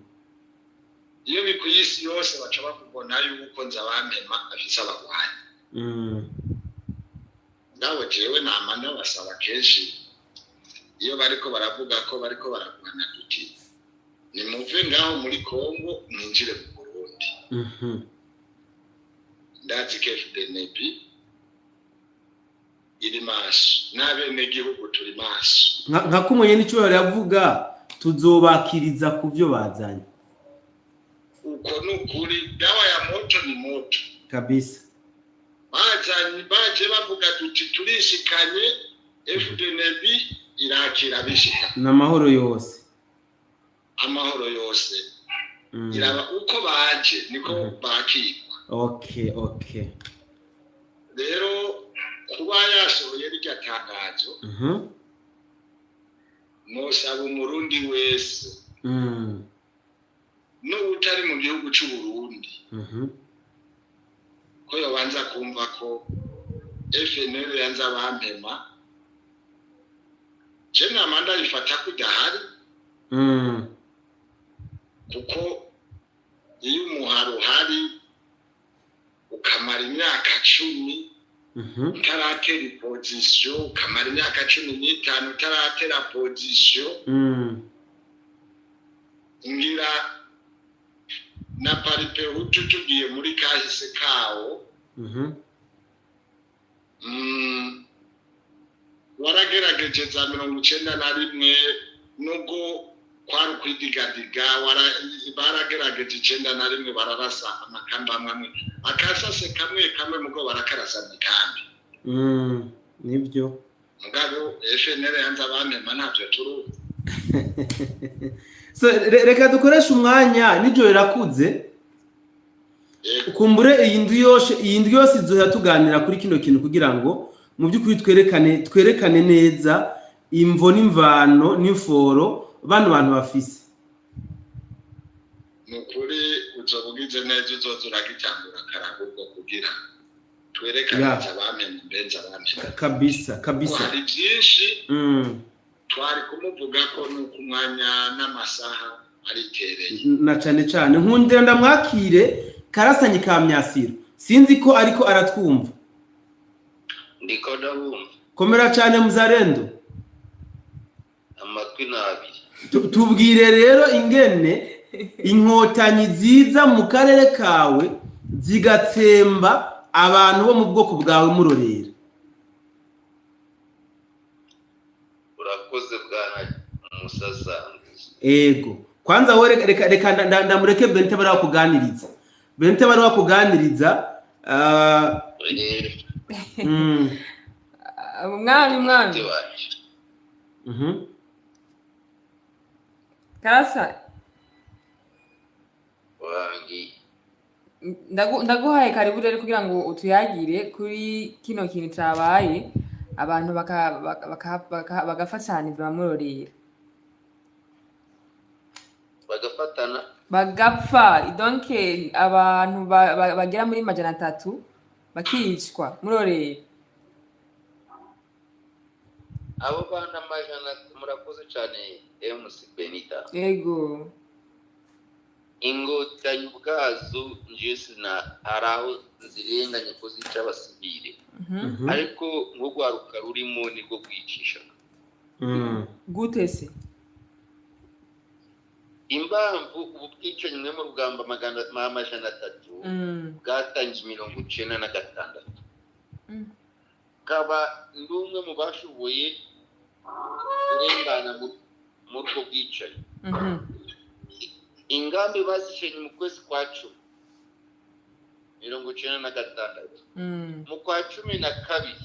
iyo bikwiye isi yose baca bakubona yuko nzabamema afise abagwanyi ndawe jewe namana basaba kenshi iyo bariko baravuga ko bariko baragwana duti ni muve ngaho muri Kongo mwinjire mu Burundi ndazi ke FDNP iri maso n'abene gihugu turi maso nka kumenye n'icyo yavuga tuzobakiriza ku byo bazanye uko nukuri dawa ya moto ni moto kabisa baje bavuga tuti turishikanye FDNB irakira bishika n'amahoro yose iraba uko baje niko bakirwa okay rero kuba yasohoye rya tangazo nosaba umurundi wese no utari mu gihugu cy'u Burundi ko yobanza kumva ko FNL yanze abampema je namanda ifata kudahari kuko iyo umuharo hari ukamara imyaka 10 utaratera position ukamara imyaka 15 utaratera position ngira na paripe ututugiye muri kahise kawo waragerageje za 91 nubwo kwari kwidigadiga baragerageje 91 bararasa amakamba amwe akasase kamwe mugo barakarasa mikambi nibyo mugabo FNL yanze abamema ntavyo turu so reka dukoresha umwanya nijyo irakuze kumbure iyi ndwi yose izoya tuganira kuri kino kintu kugira ngo mu by'ukuri twerekane neza imvo n'imvano n'imforo bantu bafise nukuri uzobugize neza uzozuragitangura karahubwo kugira twerekane abamenya benza abamenya kabisa hari byinshi twari kumuvuga ko nuko umwanya n'amasaha aritereye na cyane nkundira ndamwakire Karasanye ka Myasiro sinzi ko ariko aratwumva ndiko ndabumva komera cyane muzarendo amatwi nabiri tubwire rero ingene inkotanyi ziza mu karere kawe zigatsemba abantu bo mu bwoko bwawe murorera urakoze bwana Musasanguzi ego kwanza wowe reka ndamureke Bente bari bakuganiriza umwami Karasa wangi ndaguhaye karibu rero kugira ngo utuyagire kuri kino kintu cyabaye abantu bagafatana bamurorera bagapfa donc abantu bagera muri 300 bakicwa murorera abo bana majana murakoze cyane MC Benita yego ingotanyi ubwazo njese na araho zirenganye ko zica abasivile ariko nk'ugwaruka rurimo nibwo kwicisha gute se impamvu ubwicanyi mwe mu rugamba amajana 3 bwatangiye 1996 kaba ndumwe mu bashoboye kurengana mu rwo bwicanyi ingambi bazishenye mu kwezi kwa 10 1996 mu kwa 12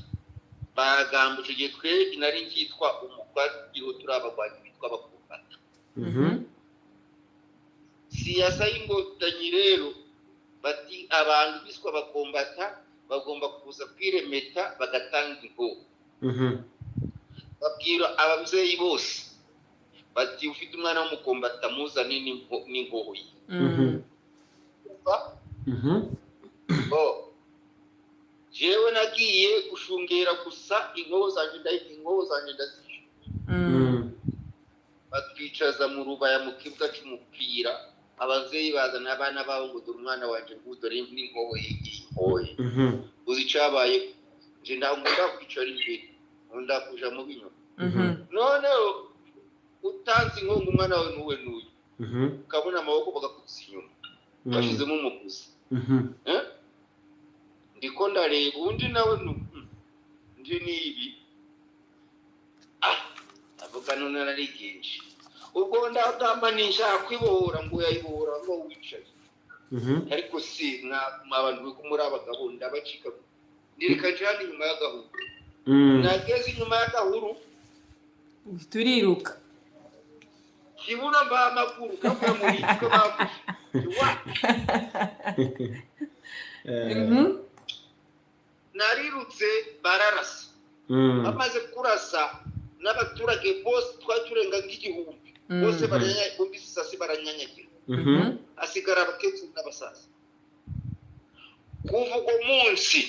bagambuje giye twe inari nkitwa umukwatiro turabagwanyi bitwa bakumbata siyasa y'ingotanyi rero bati abantu biswa bakombata bagomba kuza kwiremeta bagatanga ingo babwira ababyeyi bose bati ufite umwana w'umukombata muzane n'ingoho ye jewe nagiye gushungera gusa ingoho zanjye ndazishe batwicaza mu rubaya mu kibuga cy'umupira abavyeyi bazana abana babo ngo dore umwana wanje ngudore n'ingoho yigiye uzicabaye je ndagomba kwicara imbere ndakuja mu binyo none utanzi nkongo umwana wawe n'uyu kabona amaboko bagakutsa inyuma bashizemo umuguzi ndiko ndareba undi nawe nje nibi avuga none narigenje ubwo ndagamba ninshaka kwibora ngo yayibora ngo wicaye ariko si abantu ko muri abagabo ndabacika ndirika cyane nyuma y'agahuru nageze inyuma y'agahuru turiruka kibuna mba makuru kavuye muri ko bavuze narirutse bararasa bamaze kurasa n'abaturage bose twaturenga nk'igihumbi bose baranyanya bumbisi sasi baranyanyagira asigara abaketse n'abasasa kuvuga umunsi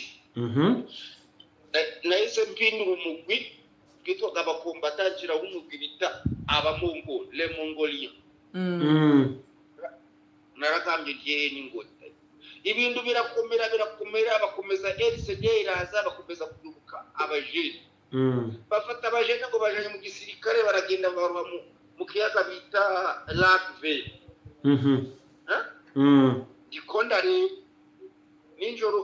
nahise mpindura umugwi twitwaga abakombata ngira umugwi bita abamongo le mongolien narakambye gihe n'ingota ibintu birakomera bakomeza RCD iraza bakomeza kudubuka abajene bafata abajene ngo bajanye mu gisirikare baragenda baruha mu kiyaga bita Lake Dikondare ninjoro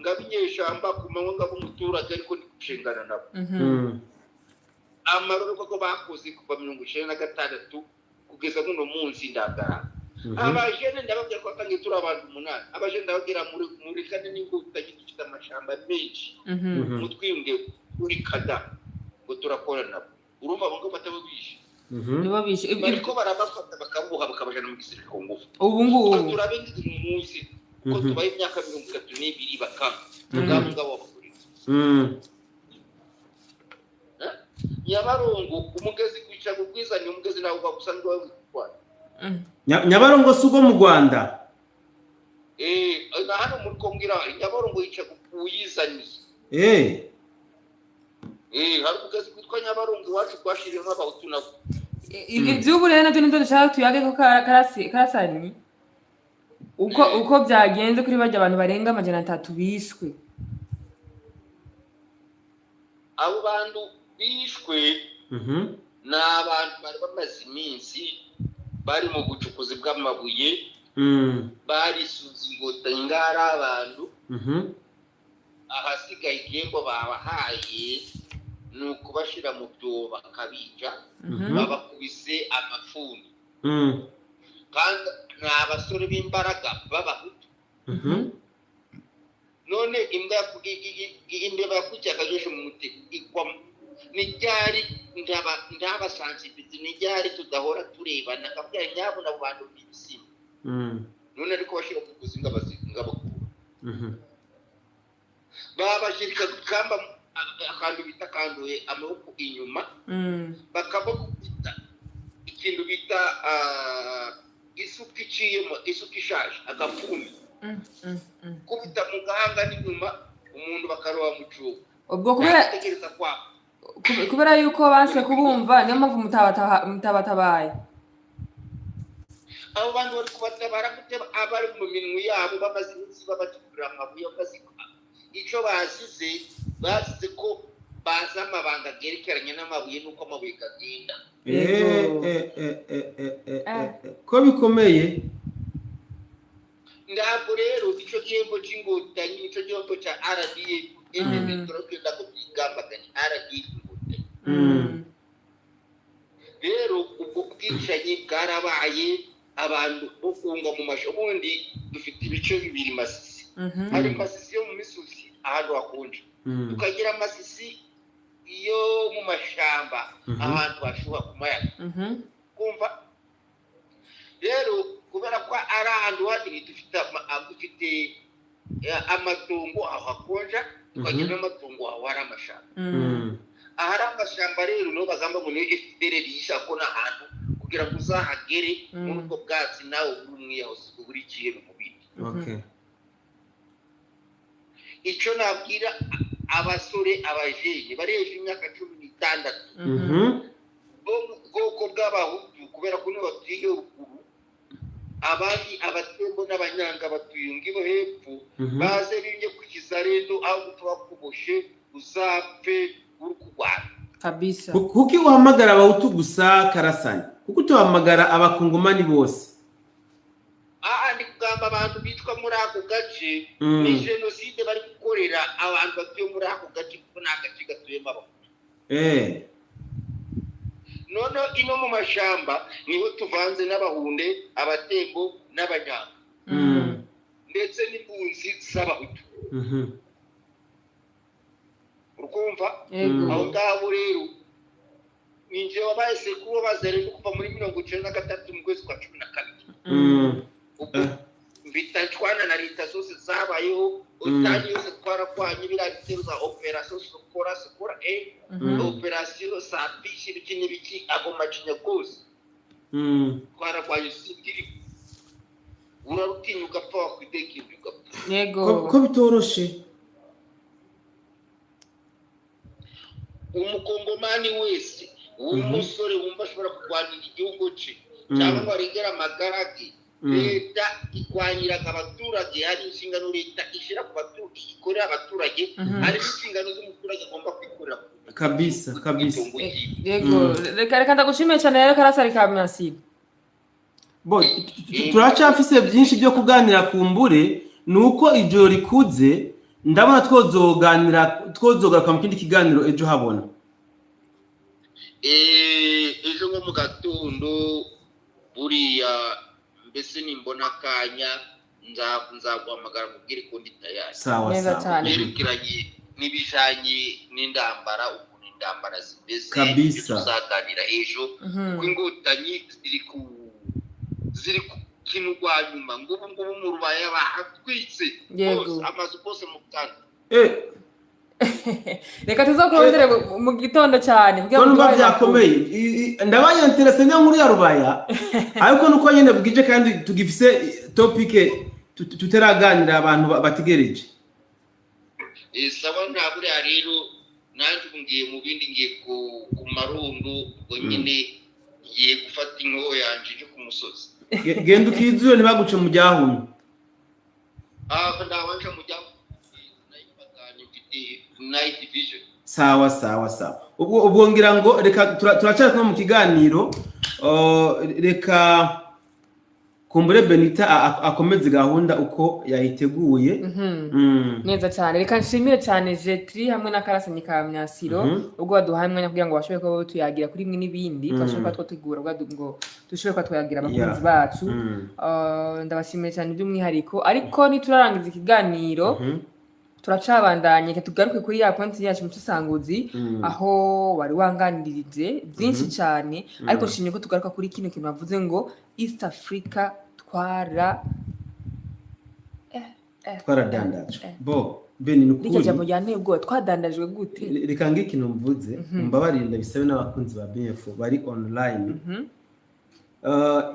ngabinyeshamba kumanywa ngabo umuturage ariko ndikushingana nabo amaroro ko bakoze kuva 1996 kugeza kuno munsi ndagara abajene ndababwira ko atangiye turi abantu 8 abajene ndababwira muri kane n'inguta gifite amashamba menshi mutwiyunge uri kada ngo turakorana urumva ngo batabishe nibo bishe ariko barabafata bakabuha bakabajana mu gisirikare ku ngufu ubu turabengize mu munsi ko tubaye imyaka 32 bakanga ngabo bakurira Nyabarongo umugezi kwica gubwizanye umugezi nawo bagusanzwe wabikwana Nyabarongo sugo mu Rwanda na hano muri kombwira Nyabarongo yica kuyizaniye hari ugazi kwitwa Nyabarongo iwacu kwashiriye nk'abahutu nabo iby'ubu rero nabyo nibyo dushaka tuyage ko karasani uko byagenze kuri bajya abantu barenga 300 bishwe. Abo bantu bishwe ni abantu bari bamaze iminsi bari mu bucukuzi bw'amabuye barisuze ingotanyi ngara abantu ahasigaye igihembo babahaye ni ukubashira mu byobo bakabica babakubise amafuni kandi ni abasore b'imbaraga b'abahutu none imbeba yakujya akajisho mu mutego igwa nijyari ndabasansibizi nijyari tudahora turebana kabwira nyabo na bantu b'ibisima none ariko bashira ku kuzinga ngabakuru babashirika kamba akantu bita kanduye amaboko inyuma bakabakubita ikintu bita isuka iciyemo isuka ishaje agafuni kubita mu gahanga n'inyuma umuntu bakaroba mu cubo ubwo kubera yuko banse kubumva niyo mpamvu mutabatabaye abo bantu bari kubatabara guteba abari mu minwe yabo bamaze iminsi babatukura amabuye bazika icyo basize ko baza amabanga gerekeranye n'amabuye nuko amabuye kagenda ko bikomeye ntabwo rero icyo gihembo cy'ingotanyi icyo gihembo cya RDA turagenda ko twigambaganye RDA ingotanyi rero ubwo bwicanyi bwarabaye abantu bo kunga mu masho ubundi dufite ibice bibiri Masisi hari Masisi yo mu misozi ahantu hakonje tukagira Masisi iyo mu mashamba ahantu hashuha kumayaga kumva rero kubera ko ari ahantu hanini dufite amatungo aho hakonja tukagira amatungo aho hari amashamba ahari amashamba rero no bagamba ngo ni FDR yishako n'ahantu kugira ngo uzahagere muri ubwo bwatsi nawe burumwe yaho burikiye mu bindi icyo nabwira abasore abajeje bareje imyaka 16 bo mu bwoko bw'abahutu kubera ko nibo batiye ruguru abandi abatembo n'abanyanga batuyunga ibo hepfo baze binye kukiza rero aho tubakuboshe uzapfe urukugwana kabisa kuki uhamagara abahutu gusa karasanye kuko tuhamagara abakongomani bose ndi kugamba abantu bitwa muri ako gace ni genocide bari gukorera abantu batuye muri ako gace kuko nta gace gatuyemo abahutu none ino mu mashamba niho tuvanze n'abahunde abatembo n'abanyanga ndetse n'impunzi z'abahutu urumva aho ngaho rero ninje wabaye sekuru bazere kuva muri 1993 mu kwezi kwa 12 bitachwana na leta zose zabayeho utani yose twarakwanye birabitero za operation sokora operation sabishi bikinye biki abo macinya kose twarakwanye sikiri urarutinyuka pa kwideki byuka yego ko bitoroshe umukongomani wese umusore wumva ashobora kurwanira igihugu cye cyangwa arigera amagarage leta ikwanyira abaturage hari inshingano leta ishira ku baturage ikorera abaturage hari inshingano z'umuturage agomba kwikorera kabisa yego reka ndagushimiye cyane rero karasari ka Masisi turacafise byinshi byo kuganira kumbure nuko ijoro rikuze ndabona twozogaruka mu kindi kiganiro ejo habona ejo nko mu gatondo buriya mbese nimbona akanya nzaguhamagara mubwire ko ndi tayari sawa yerekeranye n'ibijanye n'indambara ukuntu indambara zimeze kabisa tuzaganira ejo kuko ingotanyi ziri ku kintu rwa nyuma ngubu mu rubaya bahatwitse amazu kose mu Butanda reka tuzakurondere mu gitondo cyane kugira ngo byakomeye ndabaye interesse nyo muri ya rubaya ariko nuko nyene bwije kandi tugifise topic tutaraganira abantu bategereje. Sawa ntabwo rero nanjye ngiye mu bindi ngiye ku Marundu ngo nyine ngiye gufata inko yanje cyo ku musozi. Genda ukizure ntibaguce mu byahumye. Ndabanje mu byahumye nayifatanye mfite night vision. Sawa. Ubwo ngira ngo reka turacyari mu kiganiro reka kumbure Benita akomeze gahunda uko yayiteguye. Neza cyane reka nshimire cyane Jetri hamwe na Karasanye ka Myasiro ubwo baduhaye mwanya kugira ngo bashobore ko tuyagira kuri mwe n'ibindi twashobora twategura ngo dushobore ko twayagira abakunzi bacu. Ndabashimiye cyane by'umwihariko ariko niturarangiza ikiganiro turacabandanye tugaruke kuri ya point yacu mutusanguzi aho wari wanganirije byinshi cyane ariko nshimye ko tugaruka kuri kino kintu bavuze ngo East Africa twaradandaje Beni nukuri rike jambo yane ubwo twadandajwe gute reka ng'ikintu mvuze mbabarire ndabisabe n'abakunzi ba BF bari online.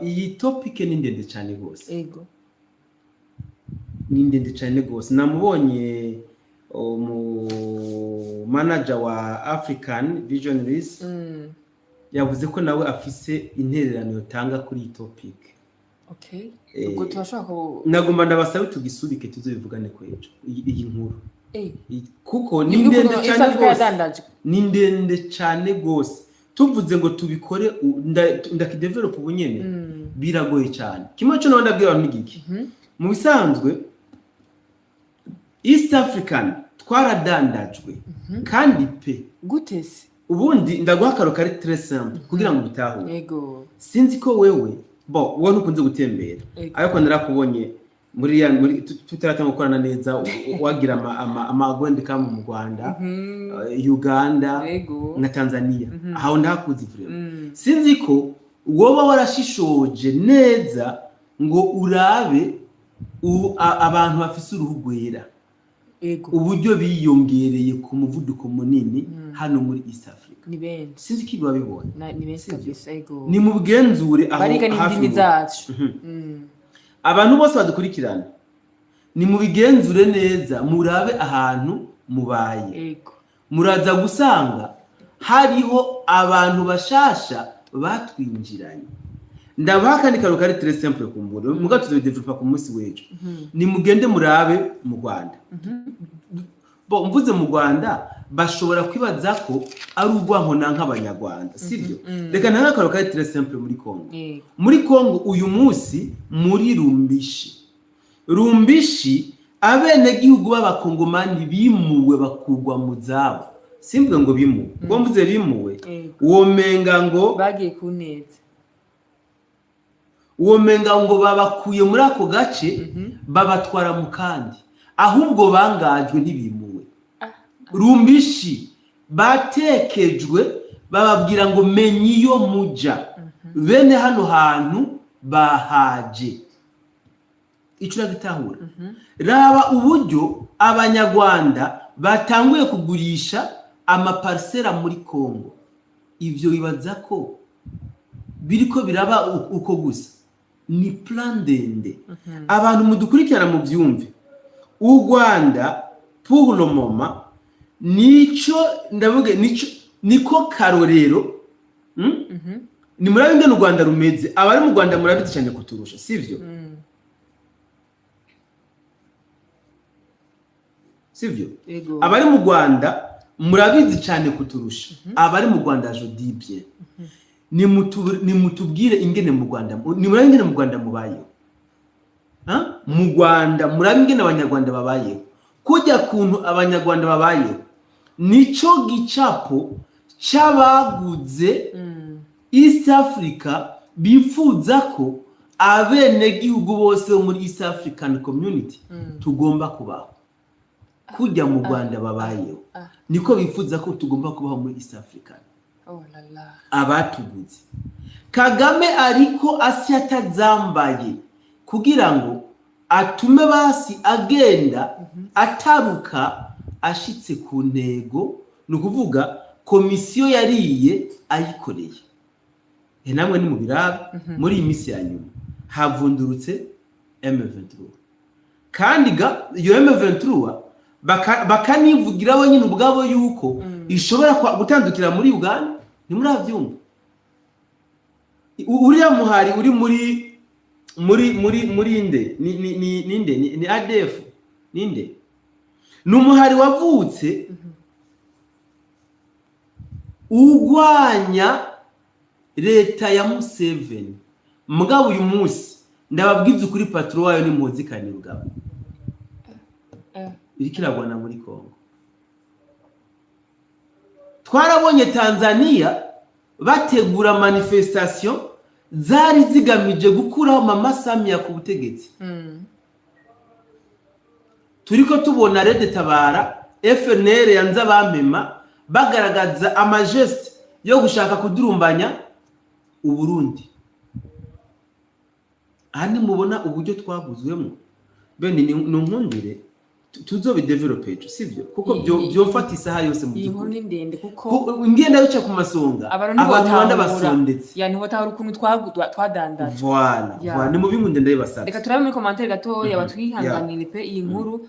Iyi topic ni ndende cyane gose yego ni ndende cyane gose. Namubonye mu manager wa African Visionaries yavuze ko nawe afise intererano yotanga kuri iyi topic. Okay ubwo turashaka nagomba ndabasaba tugisubike tuzobivugane ko ejo iyi nkuru kuko ni ndende cyane gose ni ndende cyane gose. Tuvuze ngo tubikore ndakidevelop ubunyene biragoye cyane. Kimwe cyo nawe ndabwira abantu n'igiki mu bisanzwe East African twaradandajwe kandi pe gutese ubundi ndaguha karo kari très simple kugira ngo bitahure. Yego sinzi ko wewe wowe ntukunze gutembera ariko narakubonye muri tutaratanga gukorana neza wagira amagwende kama mu Rwanda Uganda na Tanzania aho ndakuzi vrema. Sinzi ko wowe warashishoje neza ngo urabe abantu bafise uruhu rwera uburyo biyongereye ku muvuduko munini hano muri East Africa. Ni benshi sinzi ko babibona ni benshi kabisa. Ni mu bwenzure aho hafi zacu abantu bose badukurikirana ni mu bigenzure neza murabe ahantu mubaye. Muraza gusanga hariho abantu bashasha batwinjiranye. Ndabaha kandi karo kari très simple kumbura muga tuzodevelopa ku munsi wejo. Ni mugende murabe mu Rwanda. Mvuze mu Rwanda bashobora kwibaza ko ari urwanko nk'abanyarwanda sivyo. Reka nta karo kari très simple muri Kongo. Muri Kongo uyu munsi muri Rumbishi abene gihugu b'abakongomani bimuwe bakugwa mu zabo. Simvuga ngo bimuwe ngo mvuze bimuwe womenga ngo bagiye kuneza womenga ngo babakuye muri ako gace babatwara mu kandi ahubwo bangajwe n'ibimuwe. Rumbishi batekejwe bababwira ngo menyi iyo muja bene hano hantu bahaje. Icura gitahura raba uburyo abanyarwanda batanguye kugurisha amaparsera muri Kongo. Ivyo bibaza ko biriko biraba uko gusa ni plan ndende. Abantu mudukurikirana mu byumve u Rwanda pour le moment nico ndavuga niko karorero ni murabe ngene u Rwanda rumeze. Abari mu Rwanda murabizi cyane kuturusha sivyo abari mu Rwanda murabizi cyane kuturusha. Abari mu Rwanda jodibye ni mutubwire ingene mu Rwanda ni murabe ingene mu Rwanda mubayeho mu Rwanda murabe ingene abanyarwanda babayeho kujya kuntu abanyarwanda babayeho nico gicapo cy'abaguze East Africa bifuza ko abene gihugu bose muri East African Community tugomba kubaho kujya mu Rwanda babayeho niko bifuza ko tugomba kubaho muri East Africa. Abatuguze Kagame ariko asyatazambaye kugira ngo atume basi agenda ataruka ashitse ku ntego nukuvuga komisiyo yariye ayikoreye. Namwe ni mu biraba muri iyi misi ya nyuma havundurutse M23 kandi ga iyo M23 bakanivugira bo nyine ubwabo yuko ishobora gutandukira muri Uganda ni muri avyumva uriya muhari uri muri inde ni ADF ninde numuhari wavutse ugwanya leta ya Museveni mugabo uyu munsi ndababwiza ukuri patro wayo ni muzikani bugabo irikiragwana muri Kongo twarabonye Tanzania bategura manifestation zari zigamije gukuraho Mama Samia ku butegetsi turiko tubona Rede Tabara FNL yanza bamema bagaragaza amageste yo gushaka kudurumbanya uburundi ahandi mubona uburyo twaguzwemo bene nunkundire tuzobidevelope sivyo kuko byofata isaha yose mu gihugu inkuru ndende kuko ingenda bica ku masonga abantu banda basondetse yani hotahura ukuntu twadandaje voilà ni mu bingunde ndabasaba reka turabe muri commentaire gatoya batwihanganire pe iyi nkuru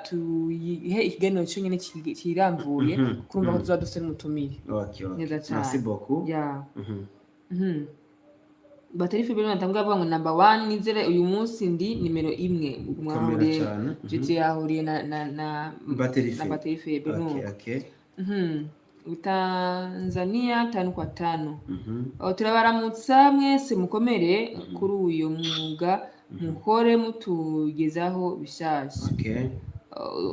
tuyihe ikiganiro cyo nyene kiramvuye kurumva ko tuzadufite n'umutumire okay merci beaucoup batari fibero natambwa bwa ngo number 1 nizere uyu munsi ndi nimero 1 mwamure jiti yahuriye na batari fibero okay Tanzania 5 kwa 5 turabaramutsa mwese mukomere kuri uyu mwuga muhore mutugezaho bishasha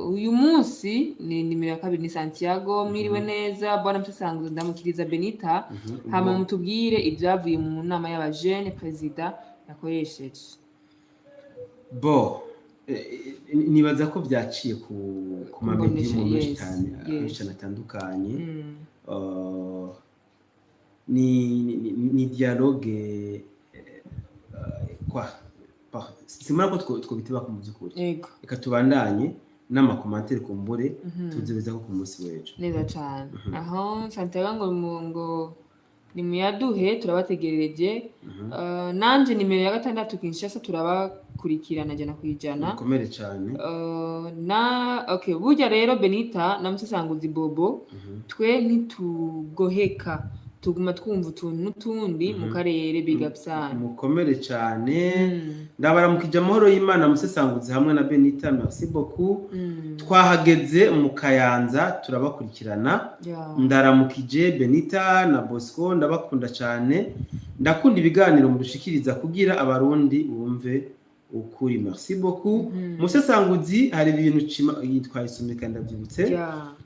uyu munsi ni nimero 2 ni Santiago mwiriwe neza bwana mtusanguze ndamukiriza Benita hama mutubwire ibyavuye mu nama y'abajene president yakoresheje nibaza ko byaciye ku mamedi mu menshi atandukanye ni dialogue simara ko twobiteba ku muzukuri reka tubandanye n'amakomantere kumbure tuzebeza ko ku munsi wejo neza cyane aho Santiago ngo nimuyaduhe turabategerereje nanje nimero ya 6 Kinshasa turabakurikirana jana kwijana komere cyane okay burya rero Benita namusesanguzi Bobo twe ntitugoheka tuguma twumva utuntu n'utundi mu karere bigapsana mukomere cyane ndabaramukije amahoro y'Imana musesanguzi hamwe na Benita merci beaucoup twahageze mu Kayanza turabakurikirana ndaramukije Benita na Bosco ndabakunda cyane ndakunda ibiganiro mudushikiriza kugira abarundi bumve ukuri merci beaucoup musesanguzi hari ibintu yitwa isomeka ndabyibutse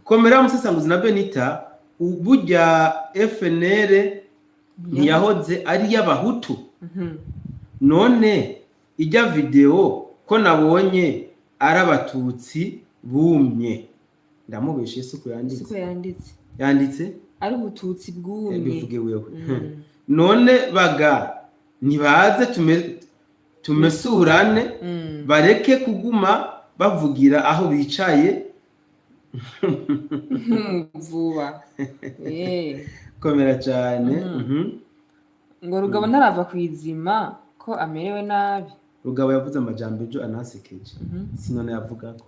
komera musesanguzi na Benita uburya FNL ntiyahoze ari y'abahutu none ijya video ko nabonye ari abatutsi bumye ndamubeshe suko yanditse ari ubututsi bwumye bivuge wewe none baga nibaze tumesurane bareke kuguma bavugira aho bicaye vuba komera cyane ngo Rugabo ntarava kwizima ko amerewe nabi Rugabo yavuze amajambo ejo anasekeje sinone yavuga ko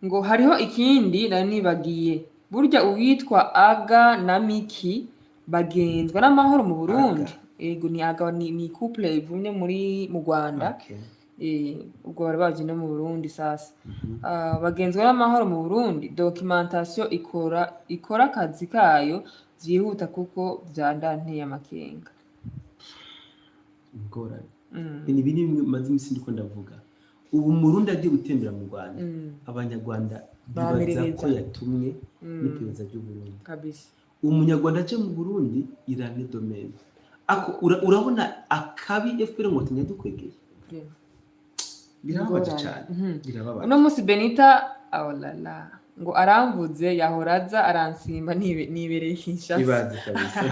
ngo hariho ikindi nanibagiye burya uwitwa Aga na Miki bagenzwa n'amahoro mu Burundi ego ni Aga ni couple ivumye mu Rwanda ubwo bari baje no mu Burundi sasa bagenzwa n'amahoro mu Burundi documentation ikora akazi kayo byihuta kuko byandanteye amakenga ngorane ni bini maze imisi ndiko ndavuga ubu Murundi agiye gutembera mu Rwanda abanyarwanda bibaza ko yatumwe n'iperereza ry'u Burundi kabisa umunyarwanda aje mu Burundi irane domaine ako urabona akabi FPR ngotinya dukwegeye birababaje cyane birababaje uno munsi Benita awalala ngo aramvuze yahoraza aransimba nibereye Kinshasa ibaze kabisa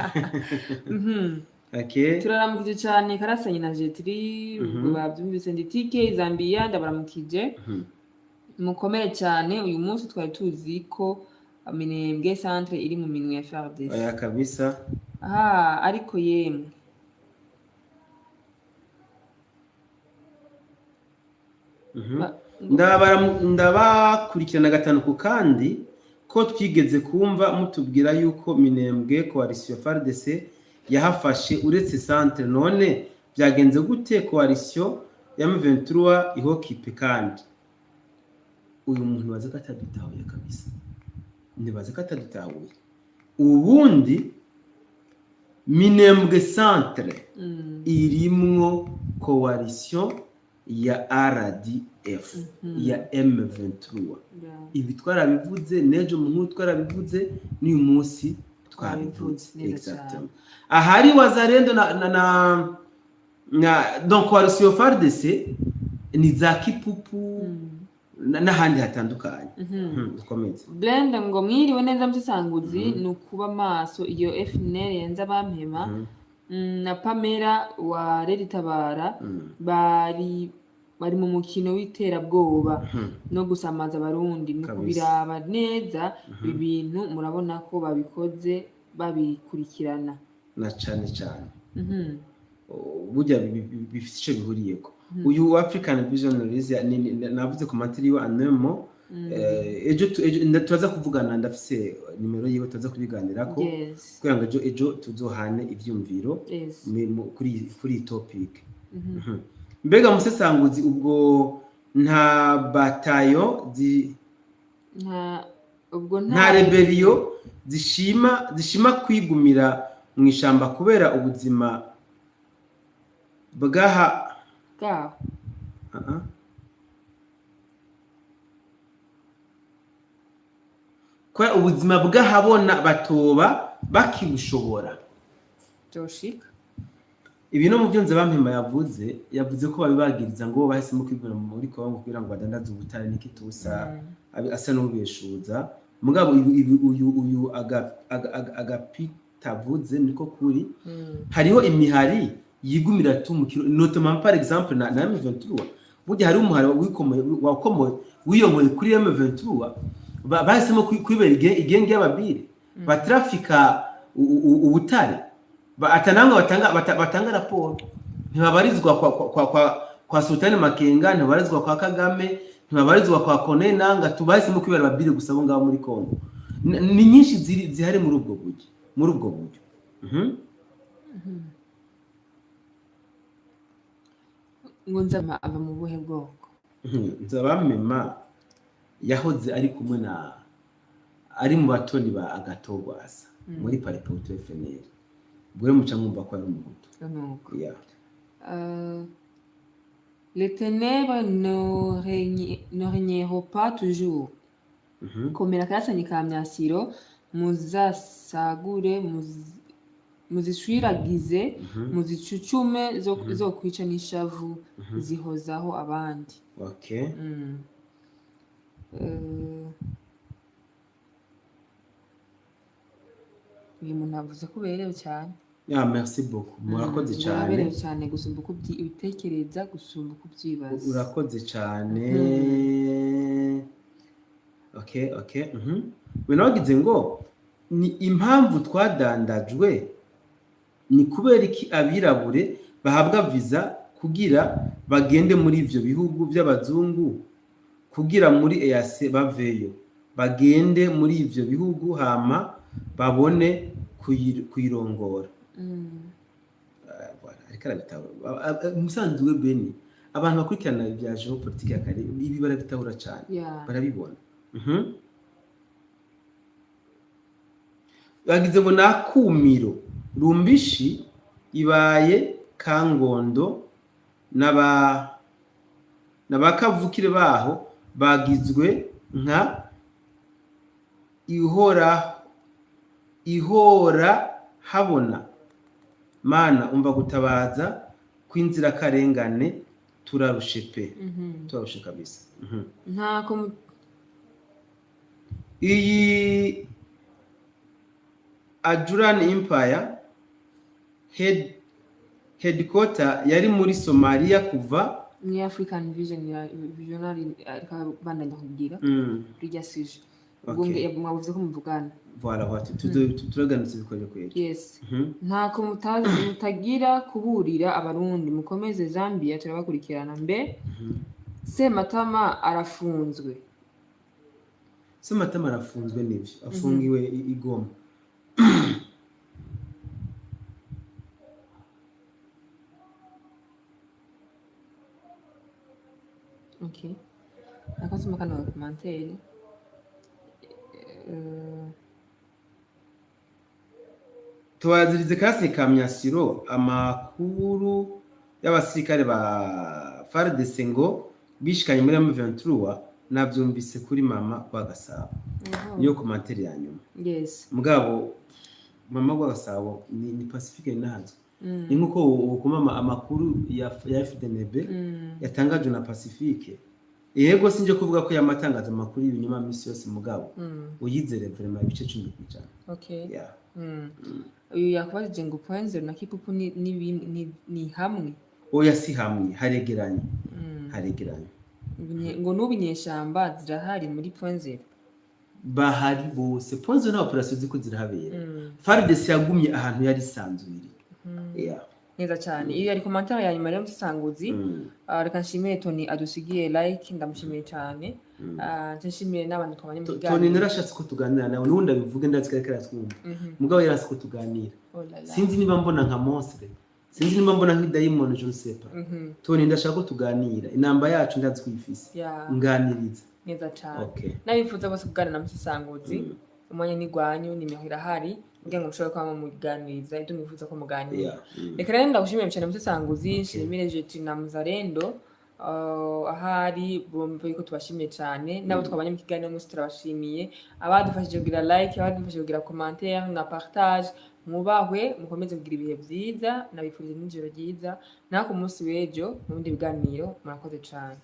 okay turaramukije cyane Karasanye na Jetri babyumvise nditike Zambia ndabaramukije mukomere cyane uyu munsi twari tuzi ko Minembwe centre iri mu minwe ya FARDC aya kabisa ariko yemwe ndabakurikirana gatanu ku kandi ko twigeze kumva mutubwira yuko Minembwe coalition FARDC yahafashe uretse centre, none byagenze gute coalition ya M23 ihokipe? kandi uyu muntu waza katadutahuye kabisa, nibaza katadutahuye. Ubundi Minembwe centre irimwo coalition ya RDF ya M23. Ibi twarabivuze nejo mu twarabivuze n'uyu munsi twabivuze exactement. Ahari Wazalendo na donc coalition FARDC ni za Kipupu n'ahandi hatandukanye. Dukomeze. Blend ngo mwiriwe neza mutisanguzi nukuba maso iyo FNL yenza bampema na Pamela wa Reditabara bari mu mukino w'iterabwoba no gusamaza abarundi ni kubiraba neza ibintu murabona ko babikoze babikurikirana na cyane burya bifite icyo bihuriyeko. Uyu African Visionaries navuze ku matiriyo anemo ejo turaza kuvugana, ndafise nimero yiwe tuza kubiganirako kugira ngo ejo tuzohane ivyumviro kuri topic. Mbega musesanguzi ubwo nta batayo nta rebellion zishima kwigumira mu ishamba kubera ubuzima bwaha kwa ubuzima bw'ahabona batoba bakibushobora Joshika. Ibi no mu byonze bampema yavuze ko babibagiriza ngo bahisemo kwigura muri Kongo kugira ngo badandaze ubutare n'ikitusa asa n'ubeshuza. Mugabo uyu agapitavuze niko kuri hariho imihari yigumira tumukiro notamment par exemple na M23. Burya hari umuhari wakomoye wiyomoye kuri M23 bahisemo kwibera igenge y'ababire batrafika ubutare atanamwe batanga raporo. Ntibabarizwa kwa Sultani Makenga, ntibabarizwa kwa Kagame, ntibabarizwa kwa Konena, nga tubahisemo kwibera ababire gusa bo ngabo muri Kongo. Ni nyinshi zihari muri ubwo buryo. Ngo nzama aba mu buhe bwoko? Nzabamema yahoze ari kumwe ari mu batoni ba Agatogwasa muri Paripoto FNL. Bwe muca mwumva ko ari umuhutu. Les ténèbres ne régneront pas toujours. Komera kasani ka Myasiro muzasagure muzishwiragize muzicucume zo kwica n'ishavu zihozaho abandi. Okay. Uyu muntu avuze ko berewe cyane. Merci beaucoup. Murakoze cyane. Berewe cyane gusumba uko ibitekereza gusumba uko byibaza. Urakoze cyane. Okay. Winagize ngo ni impamvu twadandajwe ni kubera iki abirabure bahabwa visa kugira bagende muri ivyo bihugu by'abazungu kugira muri EAC baveyo bagende muri ivyo bihugu hama babone kuyirongora. Ariko arabitahura musanzwe Beni abantu bakurikirana ibya geopolitique ya kare ibi barabitahura cyane barabibona. Bagize ngo nakumiro rumbishi ibaye Kangondo n'abakavukire baho bagizwe nka ihora habona mana umva gutabaza kwinzira karengane turarushe pe turarushe kabisa. Ntako iyi Ajuran Empire headquarter yari muri Somalia kuva ni African Visionary bandanya kugira rijya sije ubwo mwavuze ko muvugana. Voilà turaganitse bikoje kwera. Yes. Ntako mutagira kuburira abarundi mukomeze Zambia turabakurikirana mbe Sematama arafunzwe. Sematama arafunzwe n'ivyo afungiwe igoma. Okay. Nakasoma kano commentaire. Twazirize kasi Kamyasiro amakuru y'abasirikare ba FARDC ngo bishikanye muri M23 navyumvise kuri mama wa Gasabo. Niyo commentaire ya nyuma. Yes. Mugabo mama wa Gasabo ni Pacifique nazo. Ni nkuko ukumama amakuru ya FDNB yatangajwe na Pacifique. Yego sinje kuvuga ko yamatangaza amakuru y'ibinyuma misi yose mugabo. Uyizere vraiment ibice 10%. Okay. Yeah. Uyu yakubajije ngo point na kipupu ni hamwe. Oya si hamwe haregeranye. Haregeranye. Ngo nubinyeshamba zirahari muri point 0. Bahari bose point 0 na operation ziko zirahabera. FARDC yagumye ahantu yari sanzwe. Yeah. Neza cyane. Iyo yari commentaire ya nyuma rero musanguzi. Reka nshimire Tony adusigiye like ndamushimiye cyane. Nshimire n'abantu twabanye mu kiganiro. Tony narashatse ko tuganira nawe nundi abivuge ndazikare twumva. Mugabo yarasi ko tuganira. Sinzi niba mbona nka monstre. Sinzi niba mbona nk'idayimon je ne sais pas. Tony ndashaka ko tuganira. Inamba yacu ndazi kwifise. Nganiriza. Neza cyane. Okay. Nabifuza bose kuganira na musanguzi. Umwanya ni gwanyu ni mihira hari. Kugira ngo mushobore kwama muganiriza ibyo mwifuza ko muganira. Reka rero ndagushimiye cyane musanguzi, nshimire Jeti na Muzarendo. Ahari bombe ko tubashimiye cyane nabo twabanye mu kiganiro mwese turabashimiye abadufashije kugira like abadufashije kugira commentaire na partage mubahwe mukomeze kugira ibihe byiza nabifurije n'ijoro ryiza nako umunsi w'ejo mu bindi biganiro murakoze cyane.